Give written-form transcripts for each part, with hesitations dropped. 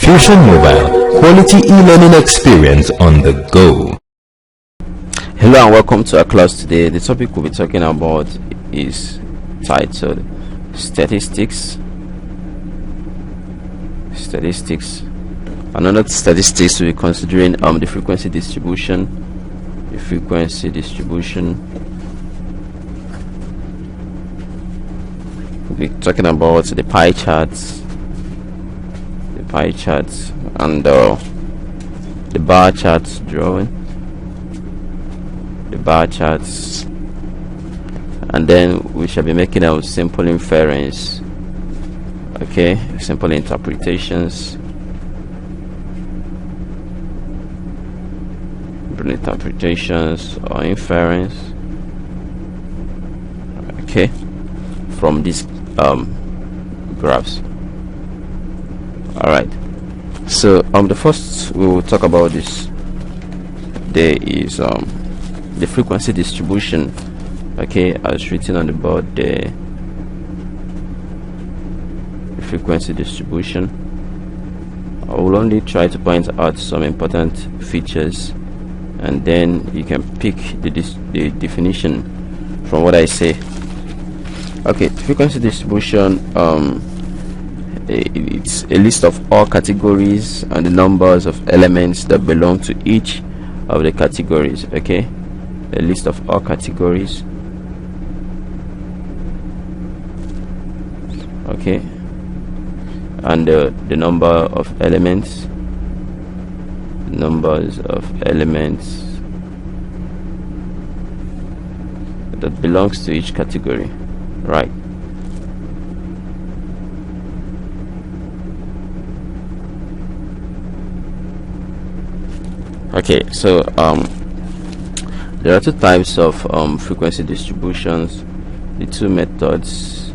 Fusion Mobile, quality e-learning experience on the go. Hello and welcome to our class today. The topic we'll be talking about is titled Statistics. Another statistics we'll be considering the frequency distribution. We'll be talking about the pie charts, and the bar charts drawing. The bar charts, and then we shall be making a simple inference, simple interpretations or inference from these graphs. Alright, so the first we will talk about this there is the frequency distribution, as written on the board there. The frequency distribution, I will only try to point out some important features, and then you can pick the definition from what I say. Frequency distribution, it's a list of all categories and the numbers of elements that belong to each of the categories. A list of all categories, and the number of elements, that belongs to each category, right? So there are two types of frequency distributions. The two methods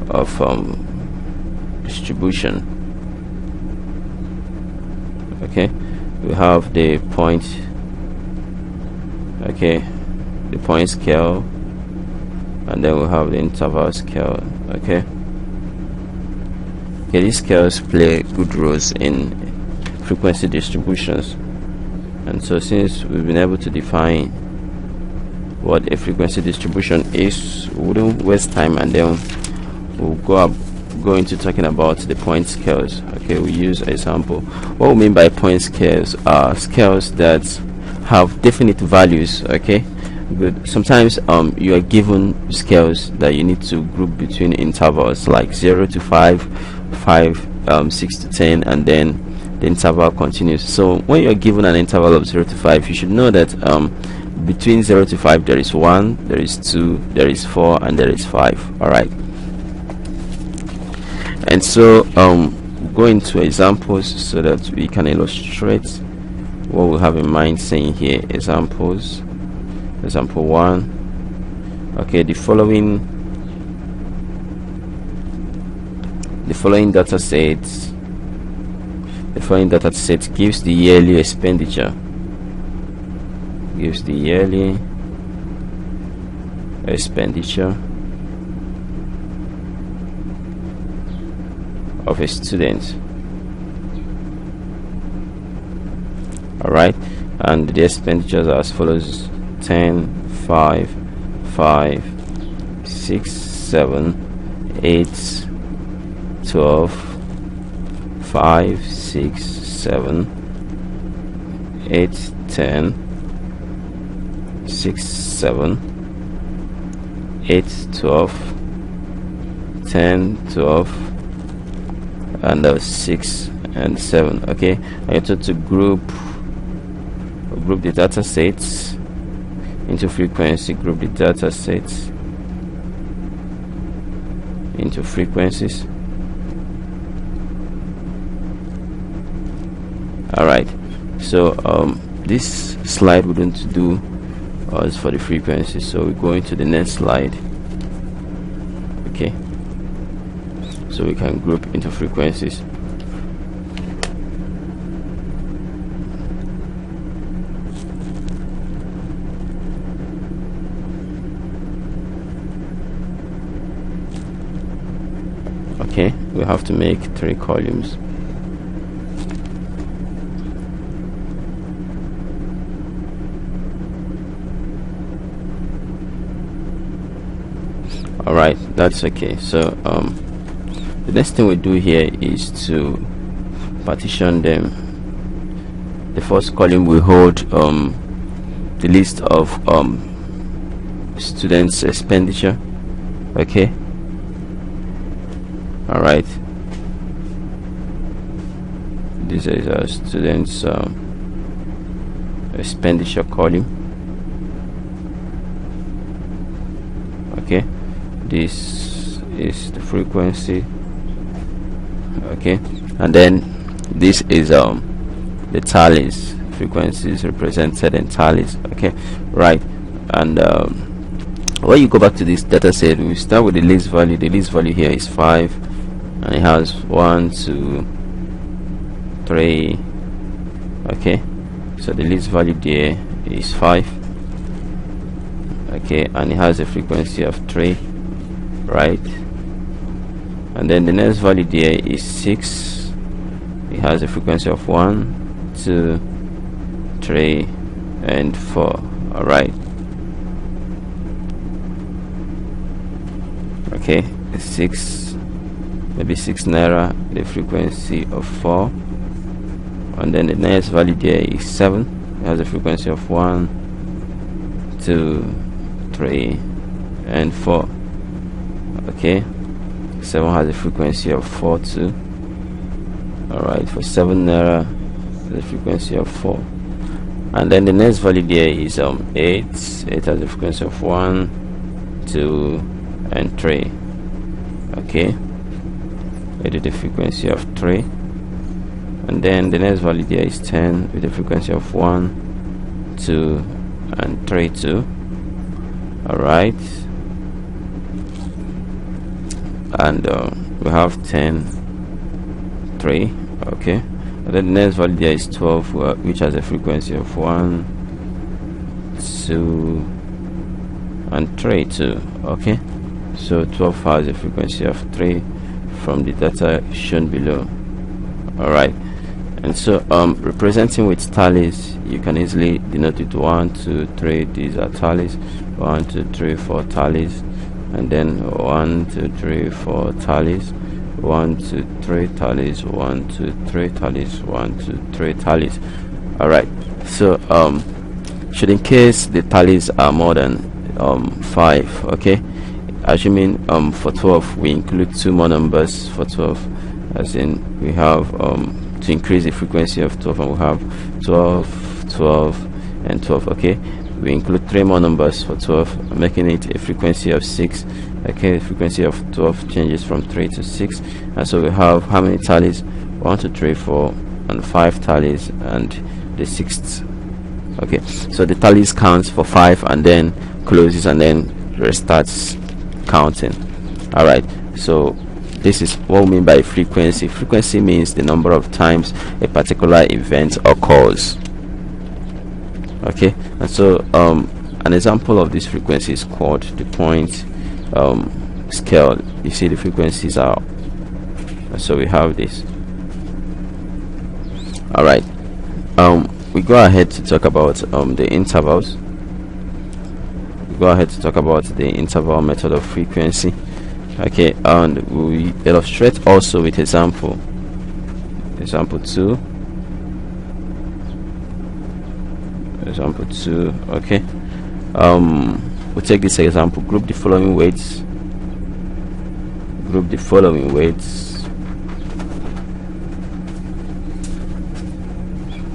of distribution. We have the point scale, and then we have the interval scale. These scales play good roles in frequency distributions, and so since we've been able to define what a frequency distribution is, we wouldn't waste time, and then we'll go into talking about the point scales. We use a sample. What we mean by point scales are scales that have definite values. Good. Sometimes you are given scales that you need to group between intervals like 0 to 5, 6 to 10, and then the interval continues. So when you're given an interval of 0 to 5, you should know that between 0 to 5 there is 1, there is 2, there is 4, and there is 5. Alright, and so go into examples so that we can illustrate what we have in mind saying here. Example 1. The following data set gives the yearly expenditure of a student. Alright, and the expenditures are as follows: 10, 5, 5, 6, 7, 8, 12, 5, 6, 7, 8, 10, 6, 7, 8, 12, 10, 12, and 6 and 7. I need to group the data sets into frequency, group the data sets into frequencies. Alright, so this slide we're going to do is for the frequency, so we go into the next slide. So we can group into frequencies. Okay, we have to make 3 columns. Alright, that's okay. So the next thing we do here is to partition them. The first column will hold the list of students' expenditure. Okay, alright, this is our students' expenditure column. Okay, this is the frequency. Okay, and then this is the tallies. Frequencies represented in tallies. Okay, right. And when you go back to this data set, we start with the list value. The list value here is 5, and it has 1, 2, 3. Okay, so the list value there is 5. Okay, and it has a frequency of 3, right? And then the next value there is 6. It has a frequency of 1, 2, 3, and 4. All right. Okay, 6, maybe 6 naira, the frequency of 4. And then the next value there is 7. It has a frequency of 1, 2, 3, and 4. Okay, 7 has a frequency of 4 too. Alright, for 7 naira, the frequency of 4. And then the next value there is 8. 8 has a frequency of 1, 2, and 3. Okay, I did the frequency of 3. And then the next value there is 10 with a frequency of 1, 2, and 3 too. Alright, and we have 10, 3. Okay, and then the next value there is 12, which has a frequency of 1, 2, and 3 too. Okay, so 12 has a frequency of 3 from the data shown below. Alright, and so representing with tallies, you can easily denote it 1, 2, 3. These are tallies. 1, 2, 3, 4 tallies, and then 1, 2, 3, 4 tallies. 1, 2, 3 tallies. 1, 2, 3 tallies. 1, 2, 3 tallies. All right. So should in case the tallies are more than 5, okay, assuming for 12 we include 2 more numbers for 12, as in we have to increase the frequency of 12, and we have 12, 12, and 12. Okay, we include 3 more numbers for 12, making it a frequency of 6. Okay, the frequency of 12 changes from 3 to 6, and so we have how many tallies? 1, 2, 3, 4, and 5 tallies, and the 6th. Okay, so the tallies counts for 5 and then closes and then restarts counting. All right, so this is what we mean by frequency. Frequency means the number of times a particular event occurs. Okay, and so an example of this frequency is called the point scale. You see the frequencies are, and so we have this. All right, we go ahead to talk about the intervals. We go ahead to talk about the interval method of frequency. Okay, and we illustrate also with example 2. Example 2. Okay, we'll take this example. Group the following weights. Group the following weights.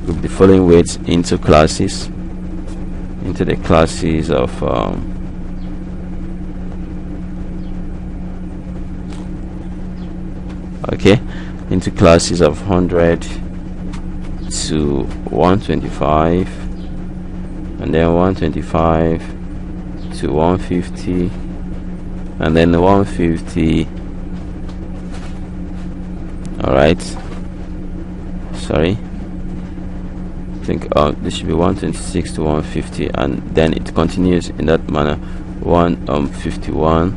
Group the following weights into classes. Into the classes of okay, into classes of 100 to 125, and then 125 to 150, and then 150. All right, sorry, I think this should be 126 to 150, and then it continues in that manner. 151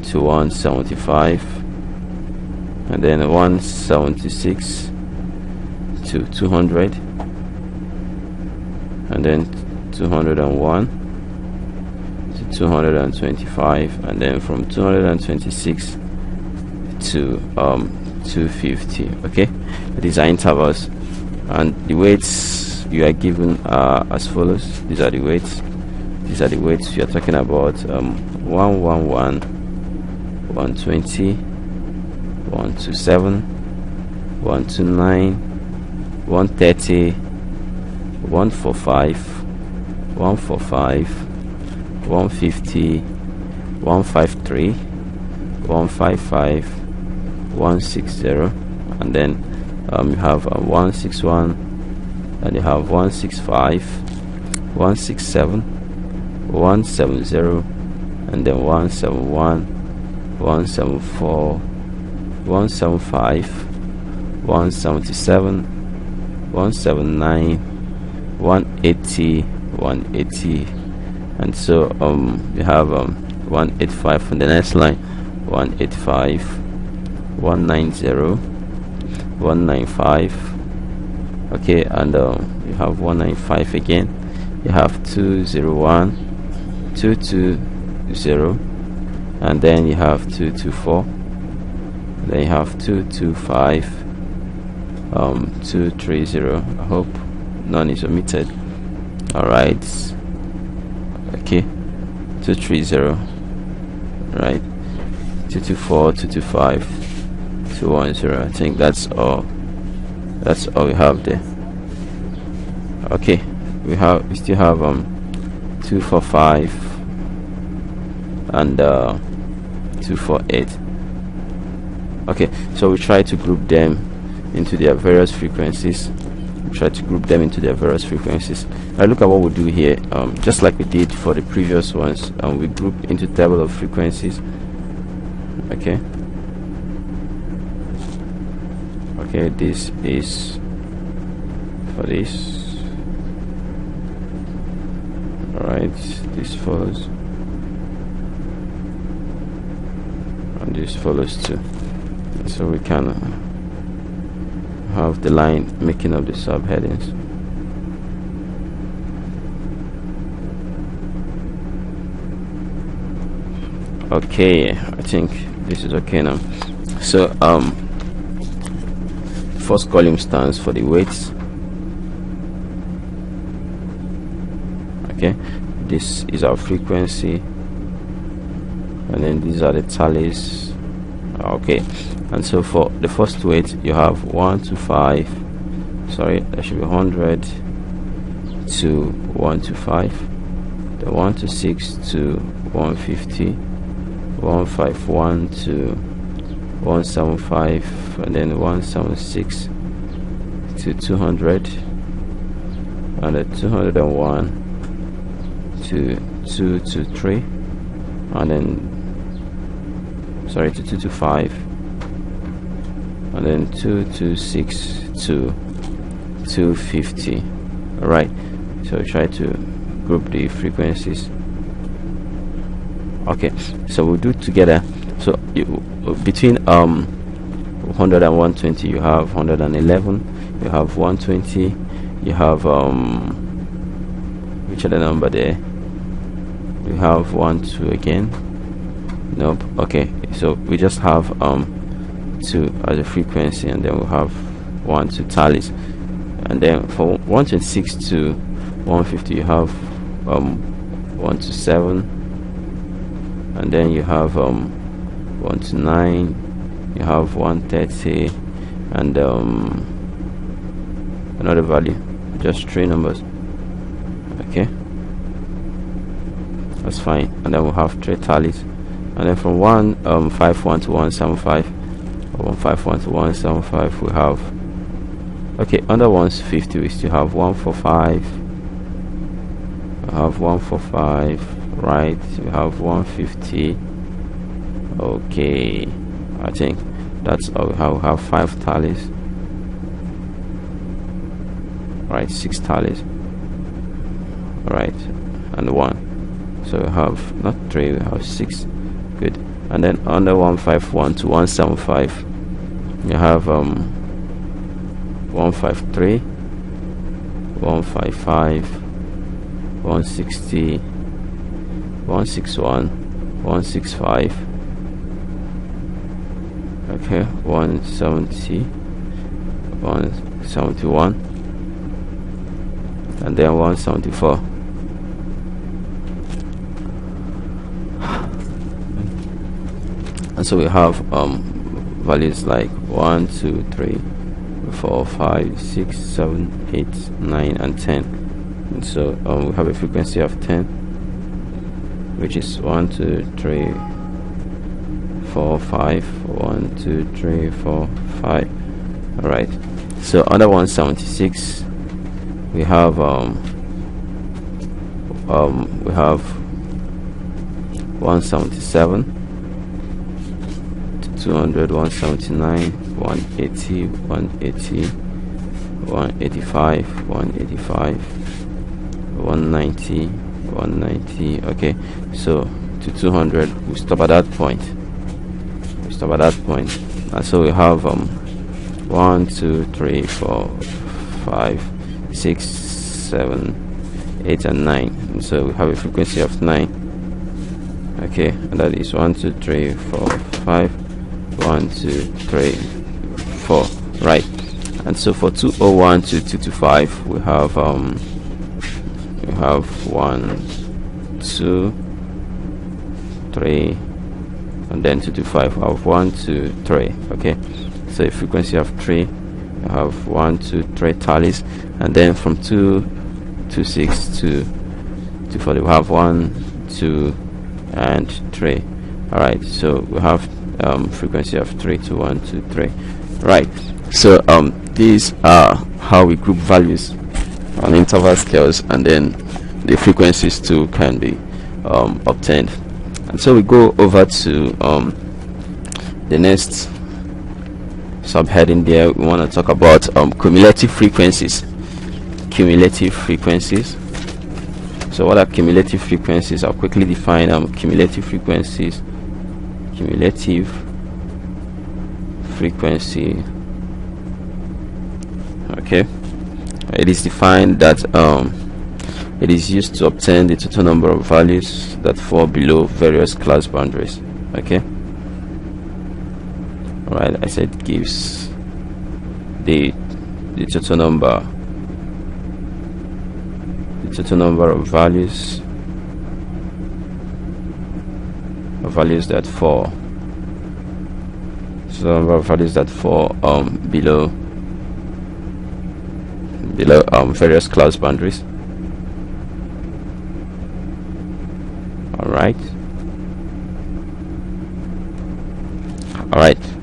to 175, and then 176 to 200, and then 201 to 225, and then from 226 to 250. Okay, these are intervals, and the weights you are given are as follows. These are the weights we are talking about. 111, 120, 127, 129, 130, 145, 145, 150, 153, 155, 160, and then you have 161, and you have 165, 167, 170, and then 171, 174, 175, 177, 179, 180, 180, and so you have 185 on the next line, 185, 190, 195. Okay, and you have 195 again. You have 201, 220, and then you have 224, then you have 225, 230. I hope none is omitted. All right, okay, 230, right, 224, 225, 210. I think that's all we have there. Okay, we still have 245 and 248. Okay, so we try to group them into their various frequencies. Now look at what we do here. Just like we did for the previous ones, we group into table of frequencies. Okay, this is for this. Alright, this follows, and this follows too, so we can have the line making up the subheadings. Okay, I think this is okay now. So first column stands for the weights. Okay, this is our frequency, and then these are the tallies. Okay, and so for the first weight you have 1 to 5, sorry, that should be 100 to 125, the 1 to 6 to 150, 151 to 175, and then 176 to 200, and the 201 to 223, and then sorry, to 225, and then 226 to 250. All right, so we try to group the frequencies. Okay, so we'll do it together. So between 100 and 120 you have 111, you have 120, you have which other number there? You have 1 2 again. Nope. Okay, so we just have 2 as a frequency, and then we'll have 1 2 tallies, and then for 126 to 150 you have 1 to 7, and then you have 1 to 9, you have 130, and another value, just 3 numbers. Okay, that's fine, and then we'll have 3 tallies, and then from 151 to 175, or 151 to 175 we have, okay, under 150 we still have 145, we have 145, right, we have 150. Okay, I think that's all we have 5 tallies, right, 6 tallies, right, and 1, so we have not 3, we have 6. Good. And then under 151 to 175 you have 153, 155, 160, 161, 165, okay, 170, 171, and then 174. And so we have values like 1, 2, 3, 4, 5, 6, 7, 8, 9, and 10. And so we have a frequency of 10, which is 1, 2, 3, 4, 5, 1, 2, 3, 4, 5. All right. So under 176, we have 177, 200, 179, 180, 180, 185, 185, 190, 190. Okay, so to 200, we stop at that point. And so we have 1, 2, 3, 4, 5, 6, 7, 8, and 9. And so we have a frequency of 9. Okay, and that is 1, 2, 3, 4, 5. 1, 2, 3, 4. Right. And so for 201 to 225, we have 1, 2, 3, and then 225. We have 1, 2, 3. Okay, so a frequency of 3. We have 1, 2, 3 tallies, and then from 226 to 240, we have 1, 2, and 3. All right. So we have frequency of 3 to 1, 2, 3. Right. So these are how we group values on interval scales, and then the frequencies too can be obtained. And so we go over to the next subheading there. We want to talk about cumulative frequencies. So what are cumulative frequencies? I'll quickly define cumulative frequencies. Cumulative frequency, okay, it is defined that it is used to obtain the total number of values that fall below various class boundaries. Okay, all right, I said it gives the total number of values that fall, so the number of values that fall below various class boundaries. All right.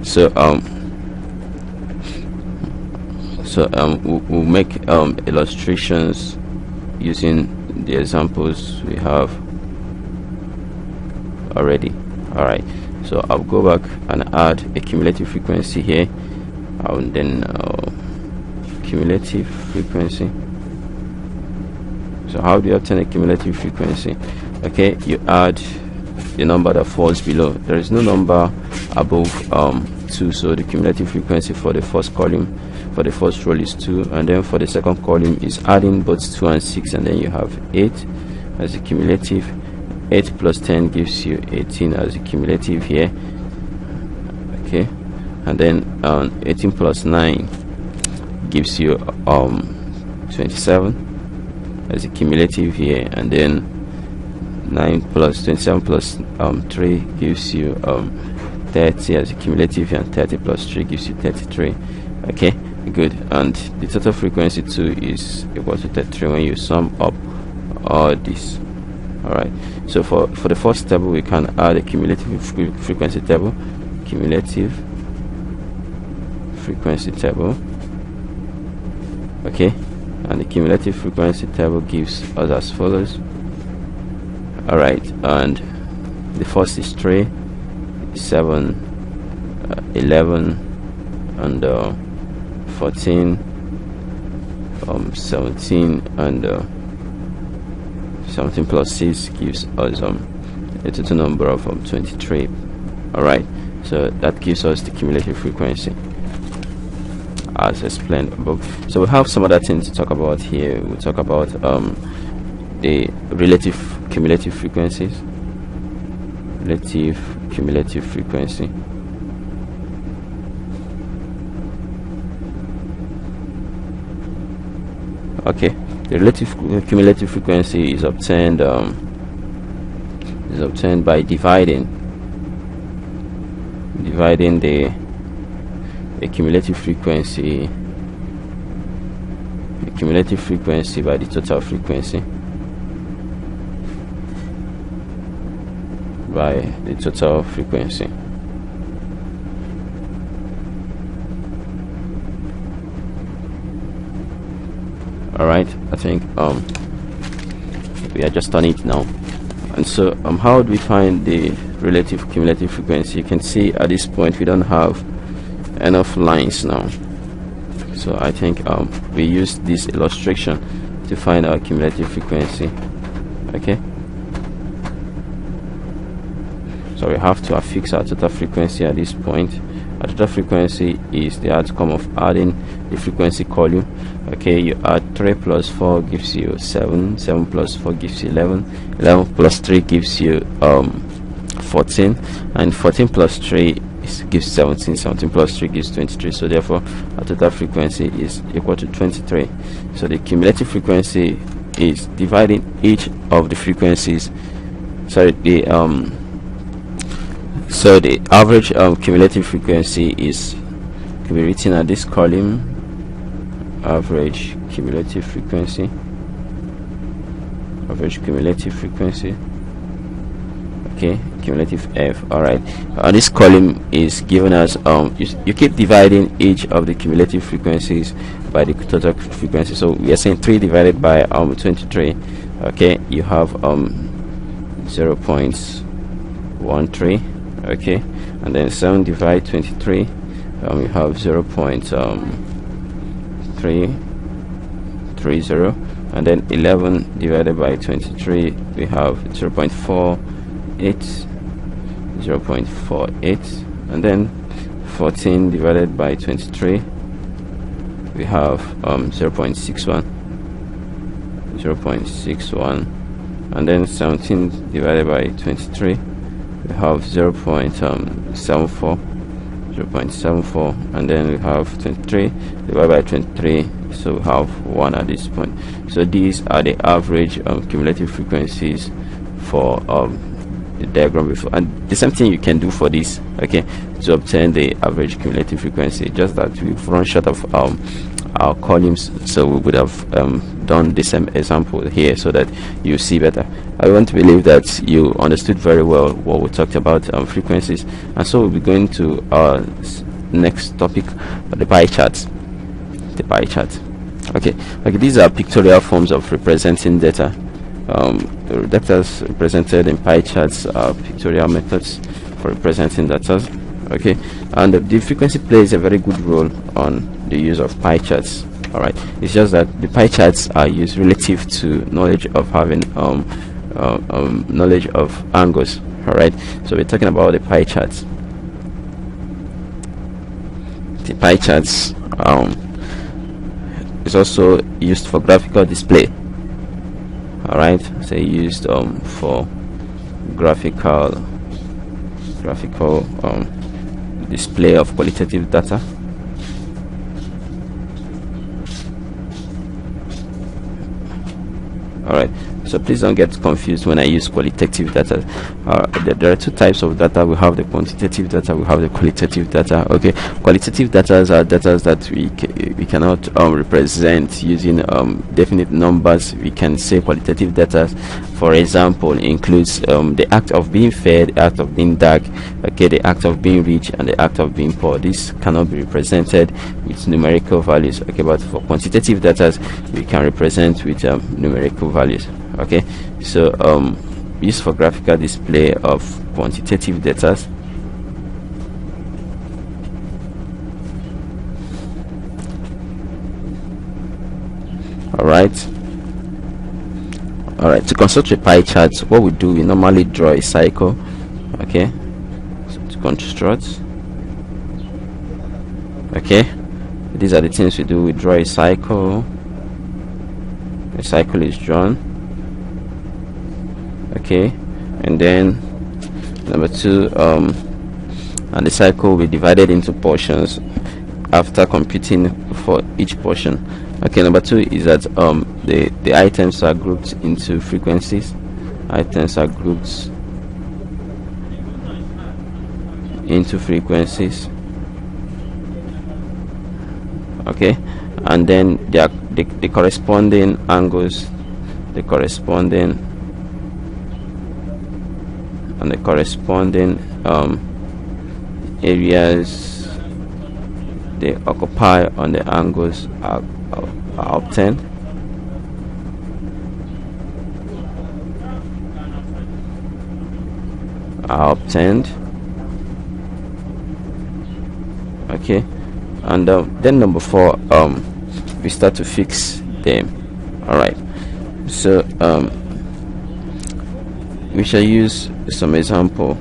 So we'll make illustrations using the examples we have already. All right, so I'll go back and add a cumulative frequency here, and then cumulative frequency. So how do you obtain a cumulative frequency? Okay, you add the number that falls below. There is no number above 2, so the cumulative frequency for the first column, for the first row, is 2, and then for the second column is adding both 2 and 6, and then you have 8 as a cumulative. 8 plus 10 gives you 18 as a cumulative here. Okay, and then 18 plus 9 gives you 27 as a cumulative here, and then 9 plus 27 plus 3 gives you 30 as a cumulative, and 30 plus 3 gives you 33. Okay, good. And the total frequency too is equal to 33 when you sum up all this. All right, so for the first table, we can add a cumulative frequency table. Cumulative frequency table. Okay, and the cumulative frequency table gives us as follows. All right, and the first is 3, 7, 11, and 14, 17, and 17 plus 6 gives us a total number of 23. All right, so that gives us the cumulative frequency. as explained above. So we have some other things to talk about here. We'll talk about the relative cumulative frequencies. Relative cumulative frequency. Okay, the relative cumulative frequency is obtained by dividing the cumulative frequency by the total frequency, all right, I think we are just on it now. And so how do we find the relative cumulative frequency? You can see at this point we don't have enough lines now, so I think we use this illustration to find our cumulative frequency. Okay, so we have to affix our total frequency at this point. Our total frequency is the outcome of adding the frequency column. Okay, you add 3 plus 4 gives you 7, 7 plus 4 gives you 11, 11 plus 3 gives you 14, and 14 plus 3 gives 17, 17 plus 3 gives 23. So therefore our total frequency is equal to 23. So the cumulative frequency is dividing each of the frequencies, sorry, the average cumulative frequency can be written at this column, average cumulative frequency, okay, cumulative F. All right, this column is given as you keep dividing each of the cumulative frequencies by the total frequency. So we are saying 3 divided by 23. Okay, you have 0.13. okay, and then 7 divided 23, you have 0.330, and then 11 divided by 23, we have 0.48, and then 14 divided by 23, we have 0.61, and then 17 divided by 23, we have 0.74, and then we have 23 divided by 23, so we have 1 at this point. So these are the average cumulative frequencies for the diagram before, and the same thing you can do for this, okay, to obtain the average cumulative frequency, just that we've run short of our columns, so we would have done the same example here so that you see better. I want to believe that you understood very well what we talked about, frequencies, and so we'll be going to our next topic, the pie chart. Okay, these are pictorial forms of representing data. Data represented in pie charts are pictorial methods for representing data. Okay, and the frequency plays a very good role on the use of pie charts. All right, it's just that the pie charts are used relative to knowledge of having knowledge of angles. All right, so we're talking about the pie charts. The pie charts is also used for graphical display. All right, so used for graphical display of qualitative data. All right, so please don't get confused when I use qualitative data. There are two types of data. We have the quantitative data, we have the qualitative data. Okay, qualitative data are data that we cannot represent using definite numbers. We can say qualitative data, for example, includes the act of being fair, the act of being dark, okay, the act of being rich, and the act of being poor. This cannot be represented with numerical values, okay, but for quantitative data we can represent with numerical values. Okay, so used for graphical display of quantitative data. All right, to construct a pie chart, what we do, we normally draw a cycle. Okay, so to construct, okay, these are the things we do. We draw a cycle. A cycle is drawn. Okay, and then number 2, and the cycle will be divided into portions after computing for each portion. Okay, number 2 is that the items are grouped into frequencies. Items are grouped into frequencies. Okay, and then the corresponding angles, the corresponding areas they occupy on the angles are obtained. Okay, and then number 4, we start to fix them. All right, so we shall use some example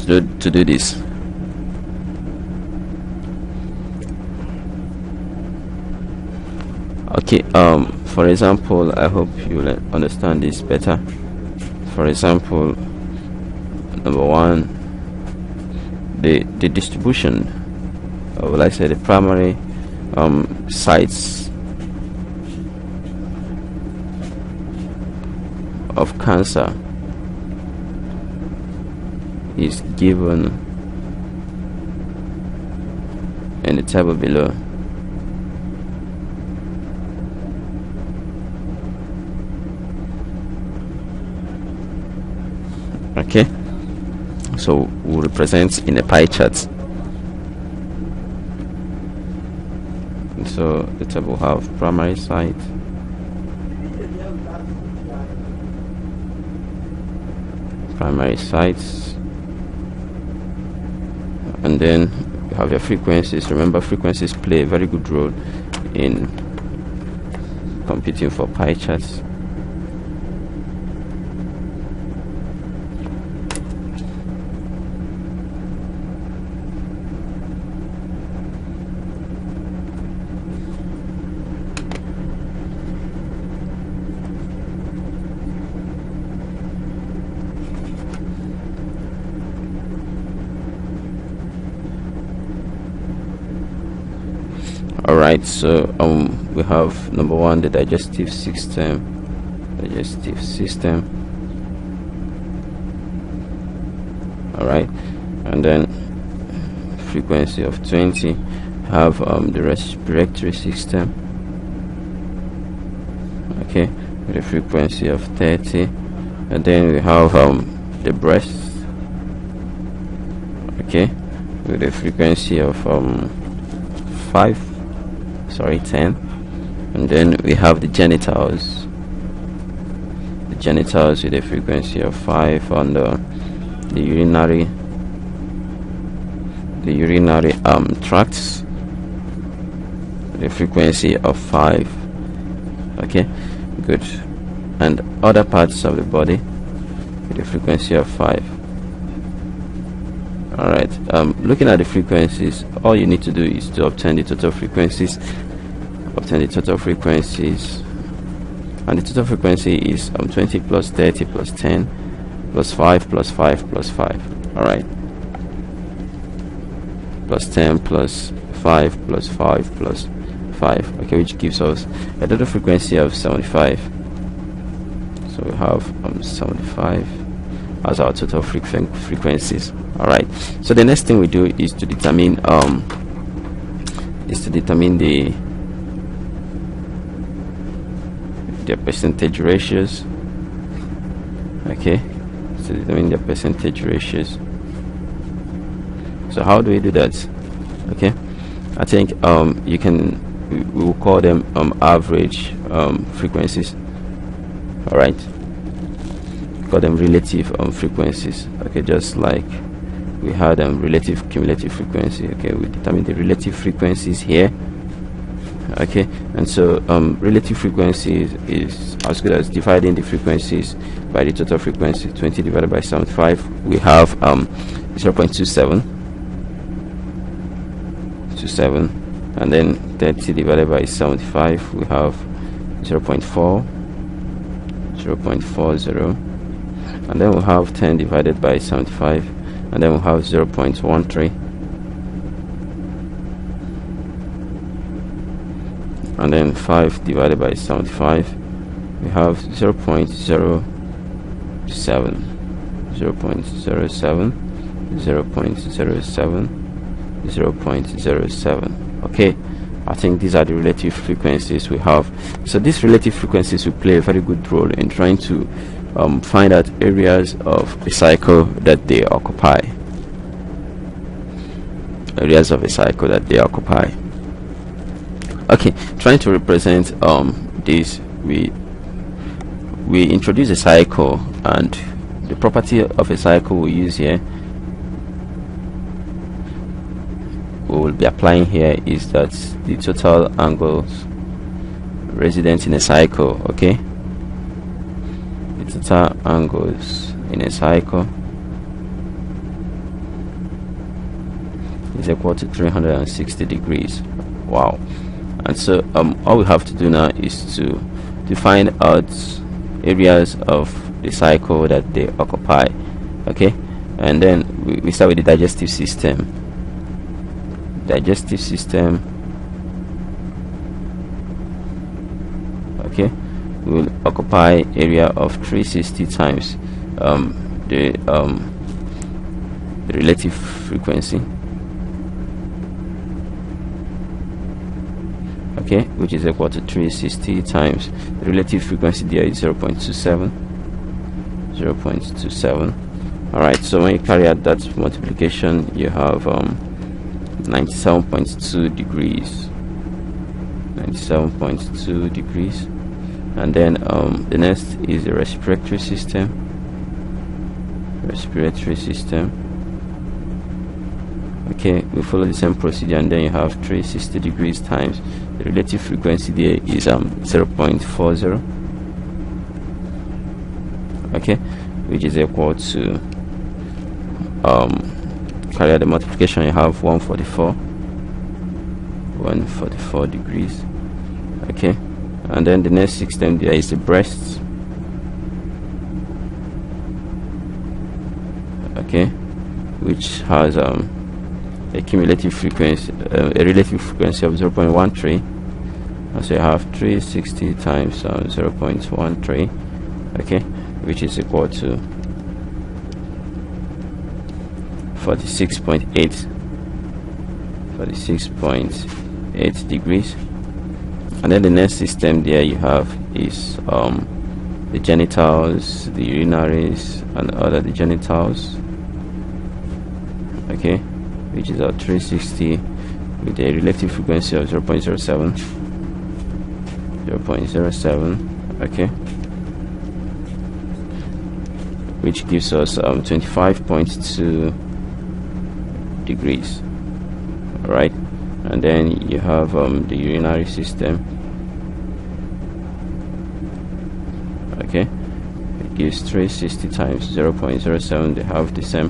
to do this. Okay, for example, I hope you will understand this better. For example, number 1, the distribution, or will I say the primary sites of cancer is given in the table below. Okay, so we'll represent in a pie chart. So the table will have primary site, primary sites, and then you have your frequencies. Remember, frequencies play a very good role in computing for pie charts. Alright, so we have number 1, the digestive system. Alright, and then frequency of 20. Have the respiratory system. Okay, with a frequency of 30, and then we have the breast. Okay, with a frequency of 10, and then we have the genitals with a frequency of 5, and the urinary tracts with a frequency of 5. Okay, good. And other parts of the body with a frequency of 5. Alright, looking at the frequencies, all you need to do is to obtain the total frequencies. And the total frequency is 20 plus 30 plus 10 plus 5 plus 5 plus 5. Alright, plus 10 plus 5 plus 5 plus 5. Okay, which gives us a total frequency of 75. So we have 75 as our total frequencies. Alright, so the next thing we do is to determine their percentage ratios. Okay, so determine their percentage ratios. So how do we do that? Okay, I think we will call them average frequencies. All right, call them relative frequencies. Okay, just like we had relative cumulative frequency. Okay, we determine the relative frequencies here. Okay, and so relative frequency is as good as dividing the frequencies by the total frequency. 20 divided by 75, we have 0.27. and then 30 divided by 75, we have 0.4, 0.40, and then we'll have 10 divided by 75, and then we'll have 0.13, and then 5 divided by 75, we have 0.07, 0.07, 0.07, 0.07. Okay, I think these are the relative frequencies we have. So these relative frequencies will play a very good role in trying to find out areas of a cycle that they occupy. Areas of a cycle that they occupy. Okay, trying to represent this, we introduce a cycle, and the property of a cycle we use here, we will be applying here, is that the total angles resident in a cycle. Okay, the total angles in a cycle is equal to 360 degrees. Wow. And so all we have to do now is to find out areas of the cycle that they occupy. Okay, and then we start with the digestive system. Digestive system, okay, will occupy area of 360 times the relative frequency, okay, which is equal to 360 times the relative frequency. There is 0.27. Alright, so when you carry out that multiplication, you have 97.2 degrees, 97.2 degrees. And then the next is the respiratory system. Okay, we follow the same procedure, and then you have 360 degrees times the relative frequency. There is 0.40, okay, which is equal to carry out the multiplication, you have 144 degrees. Okay, and then the next system there is the breast. Okay, which has a cumulative frequency, a relative frequency of 0.13. And so you have 360 times 0.13, okay, which is equal to 46.8 degrees. And then the next system there you have is the genitals, the urinaries, and other the genitals, okay, which is 360 with a relative frequency of 0.07, okay, which gives us 25.2 degrees. Right, and then you have the urinary system. Okay, it gives 360 times 0.07. They have the same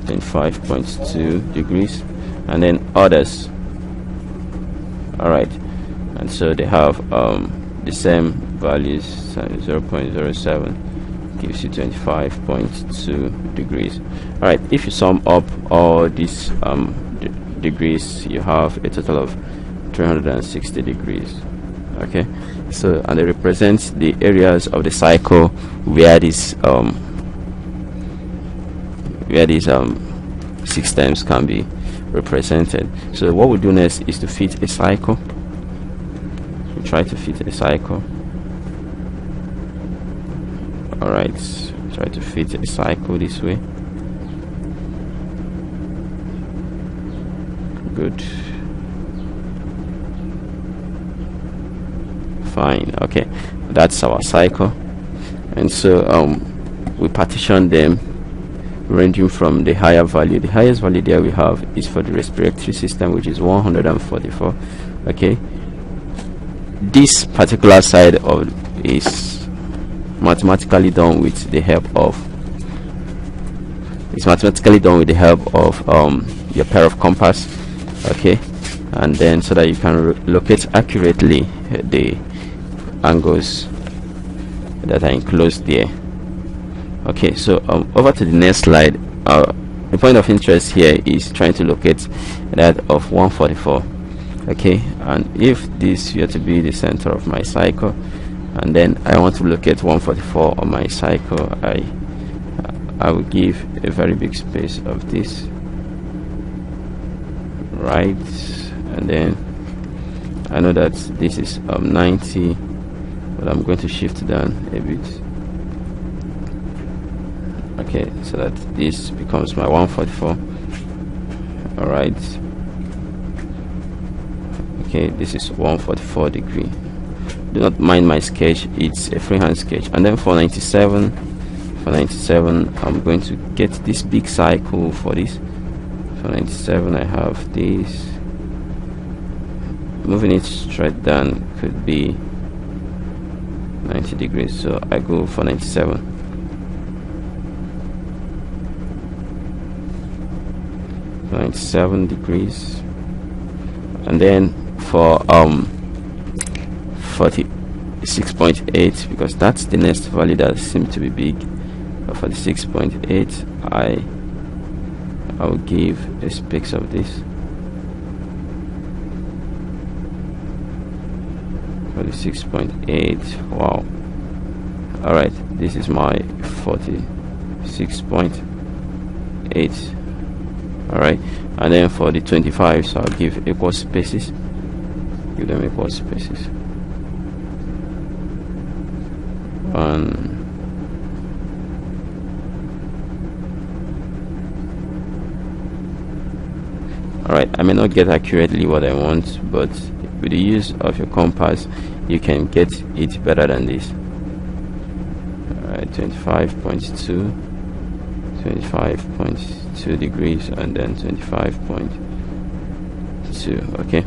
25.2 degrees, and then others. All right, and so they have the same values. 0.07 gives you 25.2 degrees. All right, if you sum up all these degrees, you have a total of 360 degrees. Okay, so and it represents the areas of the cycle where these systems can be represented. So what we do next is to fit a cycle. We try to fit a cycle. All right, try to fit a cycle this way. Good. Fine. Okay, that's our cycle, and so we partition them ranging from the higher value. The highest value there we have is for the respiratory system, which is 144. Okay, this particular side of is mathematically done with the help of your pair of compass. Okay, and then so that you can locate accurately the angles that are enclosed there. Okay, so over to the next slide. The point of interest here is trying to locate that of 144. Okay, and if this were to be the center of my cycle, and then I want to locate 144 on my cycle, I will give a very big space of this, right? And then I know that this is 90, but I'm going to shift down a bit. Okay, so that this becomes my 144. All right. Okay, this is 144 degree. Do not mind my sketch, it's a freehand sketch. And then for 97, I'm going to get this big cycle for this. For 97, I have this. Moving it straight down could be 90 degrees, so I go for 97. For 97 degrees, and then for 46.8, because that's the next value that seems to be big. For the 6.8, I will give a space of this. For the 6.8, wow. All right, this is my 46.8. all right, and then for the 25, so I'll give equal spaces, give them equal spaces. All right, I may not get accurately what I want, but with the use of your compass you can get it better than this. All right, 25.2 degrees, and then 25.2. okay,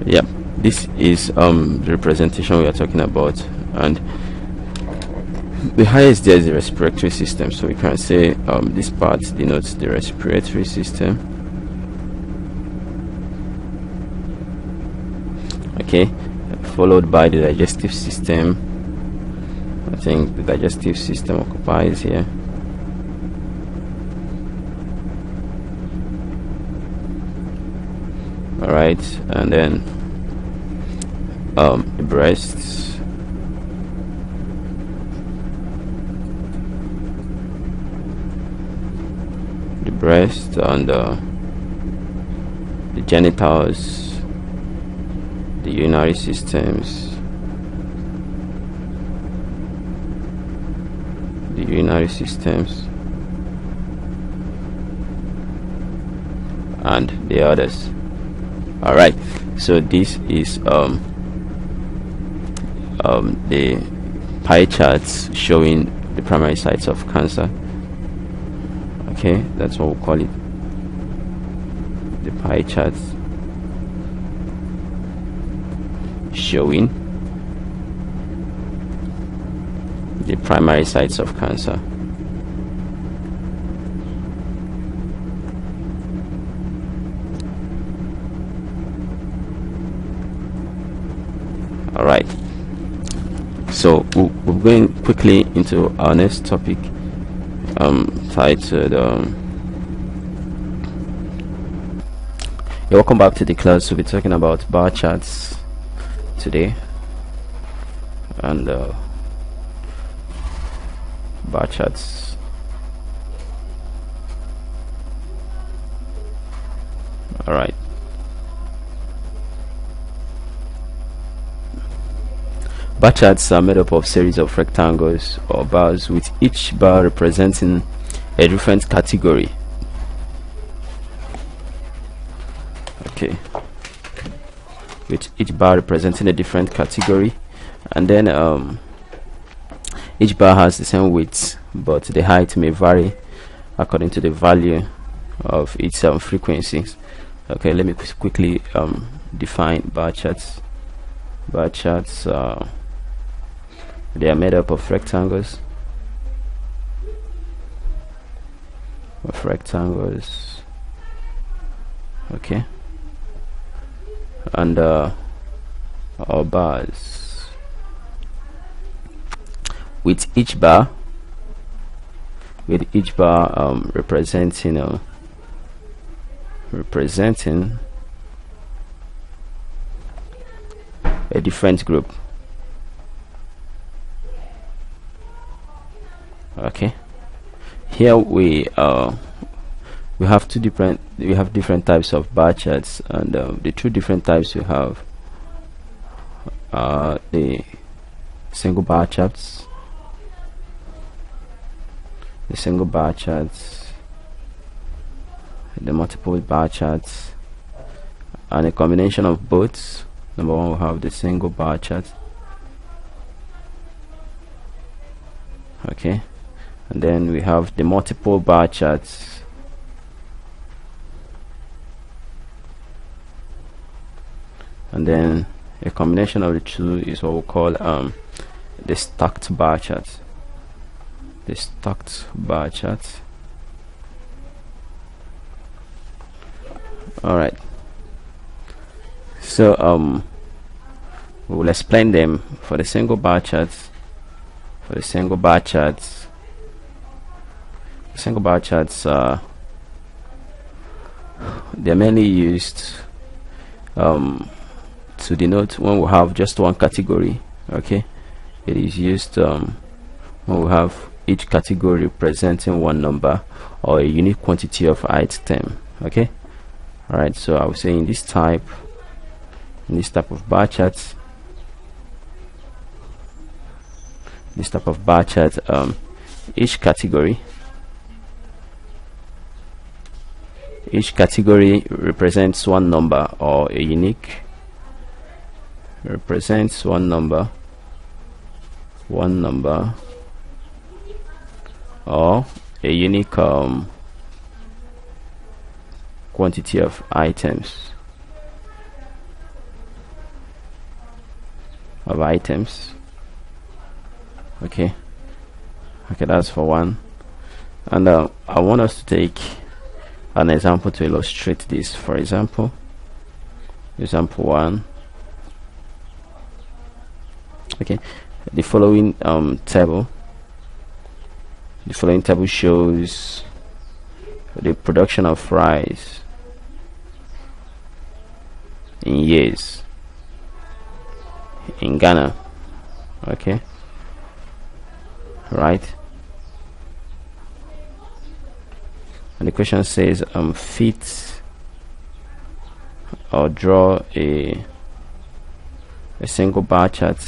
yeah, this is the representation we are talking about. And the highest there is the respiratory system, so we can say this part denotes the respiratory system. Okay, followed by the digestive system. I think the digestive system occupies here. All right, and then the breasts, and the genitals, the urinary systems, and the others. All right, so this is the pie charts showing the primary sites of cancer. Okay, that's what we'll call it, the pie charts showing the primary sites of cancer. All right, so we're going quickly into our next topic, titled welcome back to the class. We'll be talking about bar charts today, and bar charts. All right, bar charts are made up of series of rectangles or bars, with each bar representing a different category. Okay, with each bar representing a different category, and then each bar has the same width, but the height may vary according to the value of its frequencies. Okay, let me quickly define bar charts. Bar charts, they are made up of rectangles. Okay, and our bars, with each bar representing a different group. Okay, here we have different types of bar charts, and the two different types we have the single bar charts, the multiple bar charts, and a combination of both. Number one, we have the single bar chart. Okay, and then we have the multiple bar charts. And then a combination of the two is what we call the stacked bar chart. The stacked bar chart. All right. So we will explain them. For the single bar charts, they're mainly used to denote when we have just one category. Okay, it is used when we have each category representing one number or a unique quantity of item. Okay, all right. So I would say in this type of bar chart, each category represents one number or a unique or a unique quantity of items. Okay, that's for one. And I want us to take an example to illustrate this. For example, example 1. Okay, the following table shows the production of rice in years in Ghana. Okay, right. And the question says fit or draw a single bar chart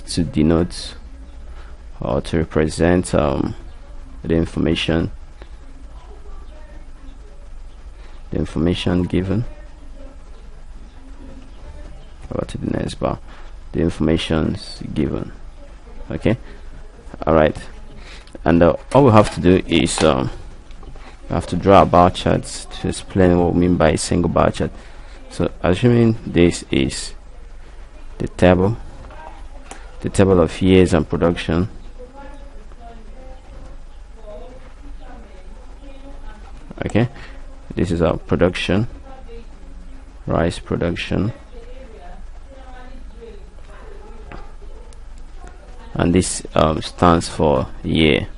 to denote or to represent the information given. Go to the next bar, the information's given. Okay, all right. And all we have to do is we have to draw a bar chart to explain what we mean by a single bar chart. So assuming this is the table of years and production, okay, this is our production, rice production, and this stands for year.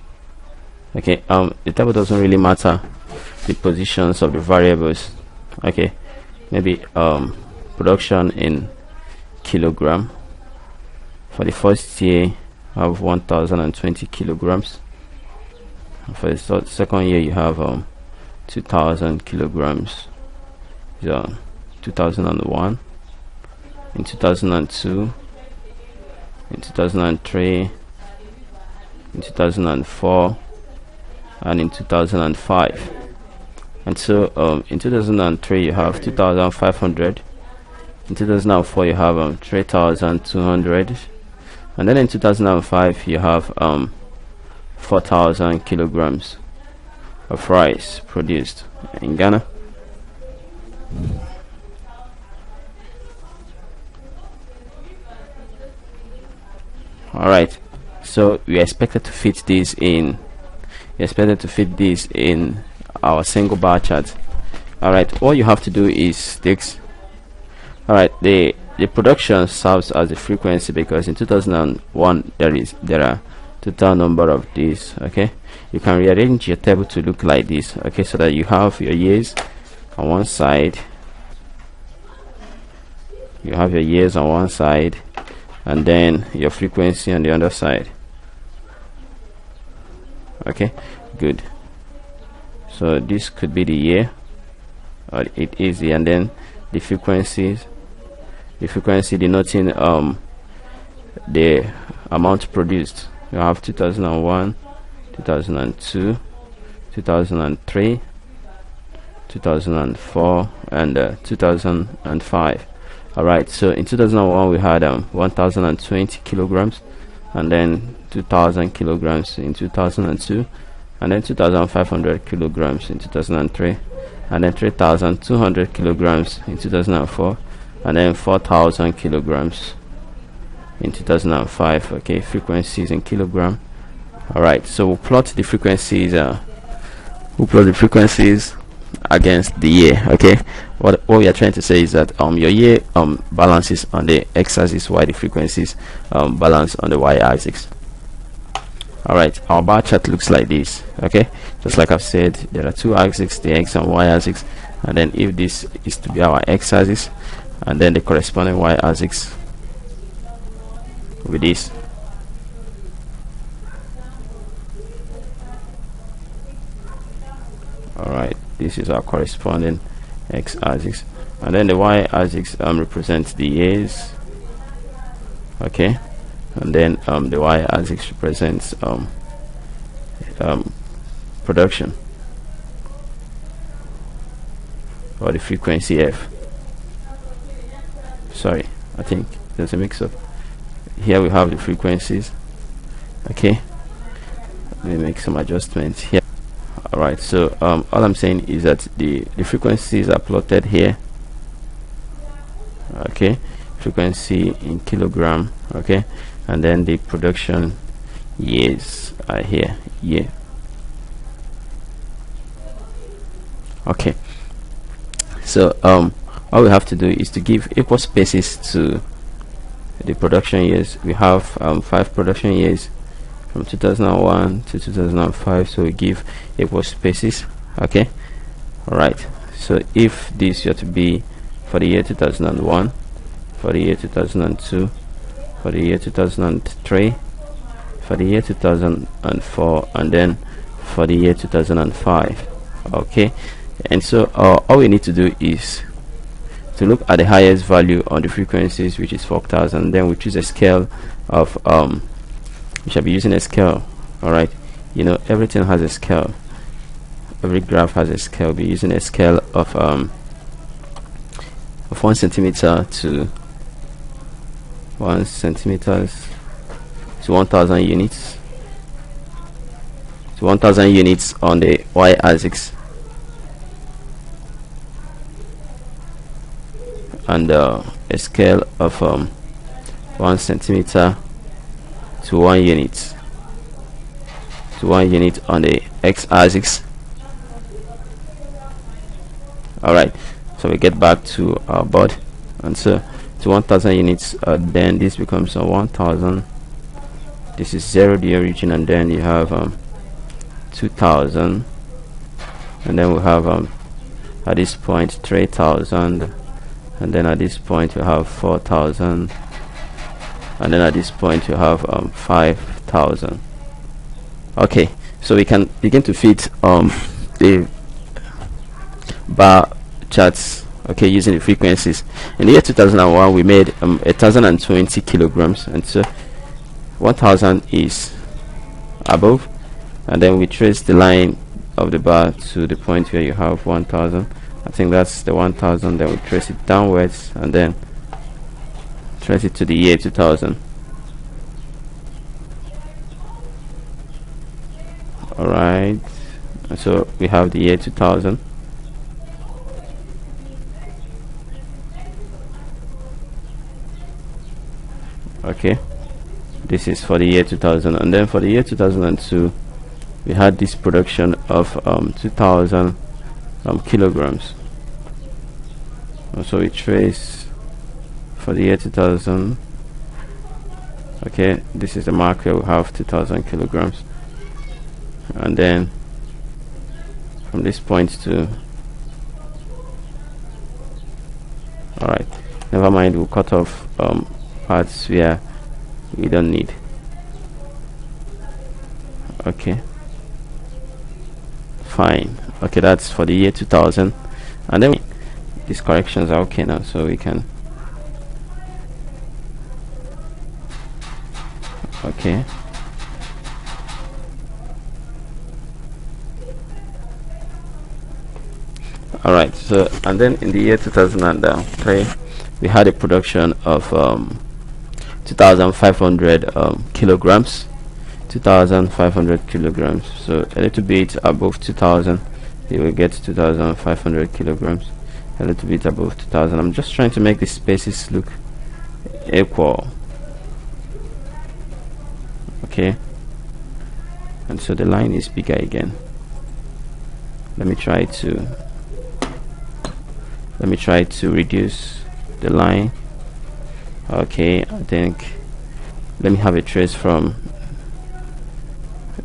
Okay, the table doesn't really matter the positions of the variables. Okay, maybe production in kilogram. For the first year, I have 1020 kilograms. For the second year, you have 2000 kilograms. So 2001, in 2002, in 2003, in 2004, and in 2005. And so in 2003 you have 2500, in 2004 you have 3200, and then in 2005 you have 4000 kilograms of rice produced in Ghana. All right, so we expected to fit this in our single bar chart. All right, what you have to do is this. All right, the production serves as a frequency because in 2001 there are total number of these. Okay, you can rearrange your table to look like this. Okay, so that you have your years on one side, you have your years on one side, and then your frequency on the other side. Okay, good. So this could be the year, or it is the, and then the frequencies, the frequency denoting the amount produced. You have 2001, 2002, 2003, 2004, and 2005. All right, so in 2001 we had 1020 kilograms, and then 2000 kilograms in 2002, and then 2500 kilograms in 2003, and then 3200 kilograms in 2004, and then 4000 kilograms in 2005. Okay, frequencies in kilogram. All right, so we'll plot the frequencies against the year. Okay, what we are trying to say is that your year balances on the x-axis while the frequencies balance on the y-axis. All right, our bar chart looks like this. Okay, just like I've said, there are two axes, the x and y axis, and then if this is to be our x-axis, and then the corresponding y-axis with this. All right, this is our corresponding x-axis, and then the y-axis represents the years. Okay, and then the y-axis represents production, or the frequency f. Sorry, I think there's a mix-up. Here we have the frequencies. Okay, let me make some adjustments here. All right, so all I'm saying is that the frequencies are plotted here. Okay, frequency in kilogram. Okay, and then the production years are here. Yeah. Okay, so all we have to do is to give equal spaces to the production years. We have 5 production years from 2001 to 2005, so we give equal spaces. Okay, all right, so if this were to be for the year 2001, for the year 2002, for the year 2003, for the year 2004, and then for the year 2005. Okay, and so all we need to do is to look at the highest value on the frequencies, which is 4000. Then we choose a scale of we shall be using a scale. All right, you know, everything has a scale, every graph has a scale. We're using a scale of 1 centimeter to 1 centimeters to 1000 units, to 1000 units on the y-axis, and a scale of 1 centimeter to 1 unit, to 1 unit on the x-axis. All right, so we get back to our board, and so to 1000 units, then this becomes 1000. This is 0, the origin, and then you have 2000, and then we have at this point 3000, and then at this point you have 4000, and then at this point you have 5000. Okay, so we can begin to fit the bar charts, okay, using the frequencies. In the year 2001 we made 1020 kilograms, and so 1000 is above, and then we trace the line of the bar to the point where you have 1000. I think that's the 1000. Then we trace it downwards, and then trace it to the year 2000. All right, so we have the year 2000. Okay, this is for the year 2000, and then for the year 2002 we had this production of 2000 kilograms. So we trace for the year 2000. Okay, this is the mark where we have 2000 kilograms, and then from this point to, alright, never mind, we'll cut off parts where we don't need. Okay, fine. Okay, that's for the year 2000, and then these corrections are okay now, so we can, okay, alright. So, and then in the year 2003 we had a production of 2500 kilograms, 2500 kilograms. So a little bit above 2000 you will get 2500 kilograms, a little bit above 2000. I'm just trying to make the spaces look equal. Okay, and so the line is bigger again. Let me try to reduce the line. Okay, I think let me have a trace from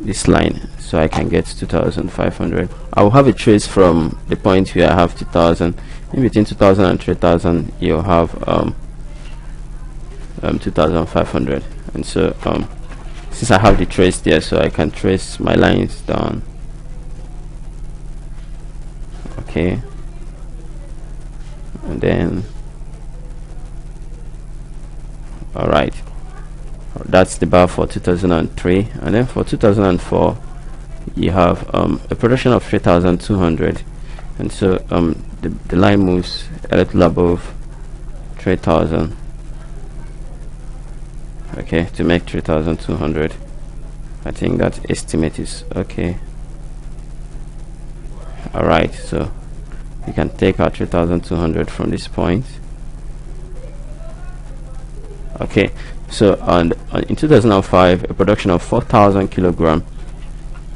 this line so I can get 2500. I will have a trace from the point where I have 2000. In between 2000 and 3000 you'll have 2500, and so since I have the trace there, so I can trace my lines down. Okay, and then alright, that's the bar for 2003, and then for 2004 you have a production of 3200, and so the line moves a little above 3000. Okay, to make 3200. I think that estimate is okay. Alright, so you can take out 3200 from this point. Okay, so in 2005 a production of 4000 kilogram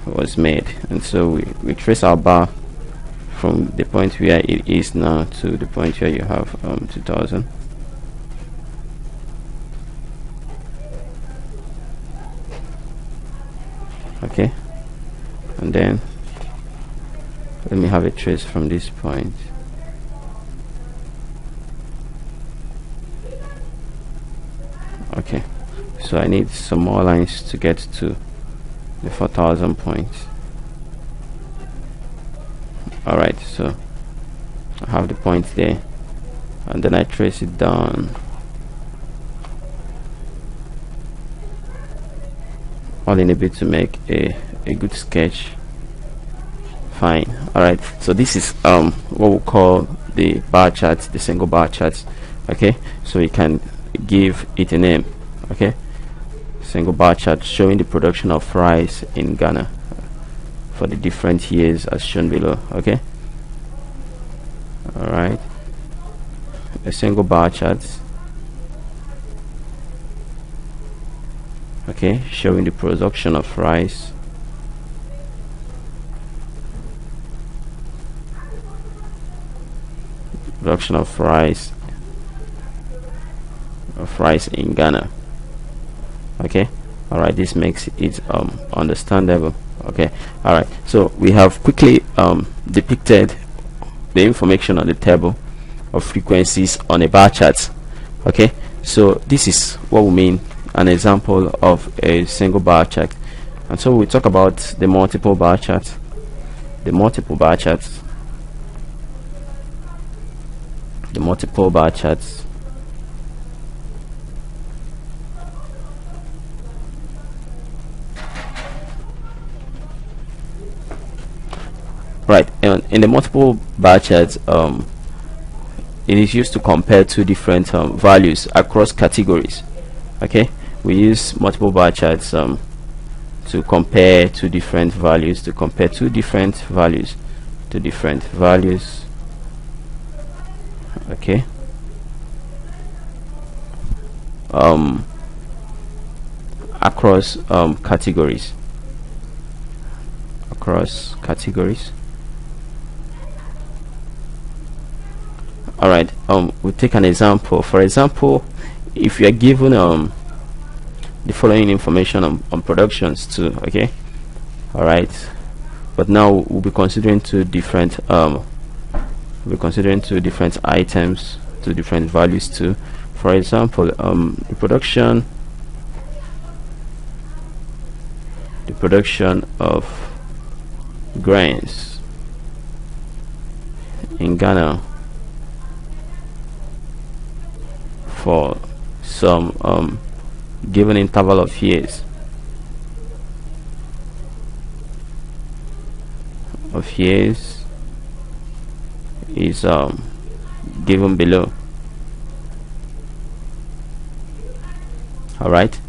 was made, and so we trace our bar from the point where it is now to the point where you have 2000. Okay, and then let me have a trace from this point. Okay, so I need some more lines to get to the 4000 points. Alright, so I have the point there, and then I trace it down all in a bit to make a good sketch. Fine. Alright, so this is what we call the bar chart, the single bar chart. Okay, so you can give it a name. Okay, single bar chart showing the production of rice in Ghana for the different years as shown below. Okay, alright, a single bar chart, okay, showing the production of rice in Ghana. Okay, alright, this makes it understandable. Okay, alright, so we have quickly depicted the information on the table of frequencies on a bar chart. Okay, so this is what we mean an example of a single bar chart. And so we talk about the multiple bar chart. The multiple bar charts right, and in the multiple bar charts it is used to compare two different values across categories. Okay, we use multiple bar charts to compare two different values, okay, across categories. All right, we'll take an example. For example, if you are given the following information on productions too, okay, all right, but now we'll be considering two different items, two different values too. For example, the production of grains in Ghana for some given interval of years is given below. All right,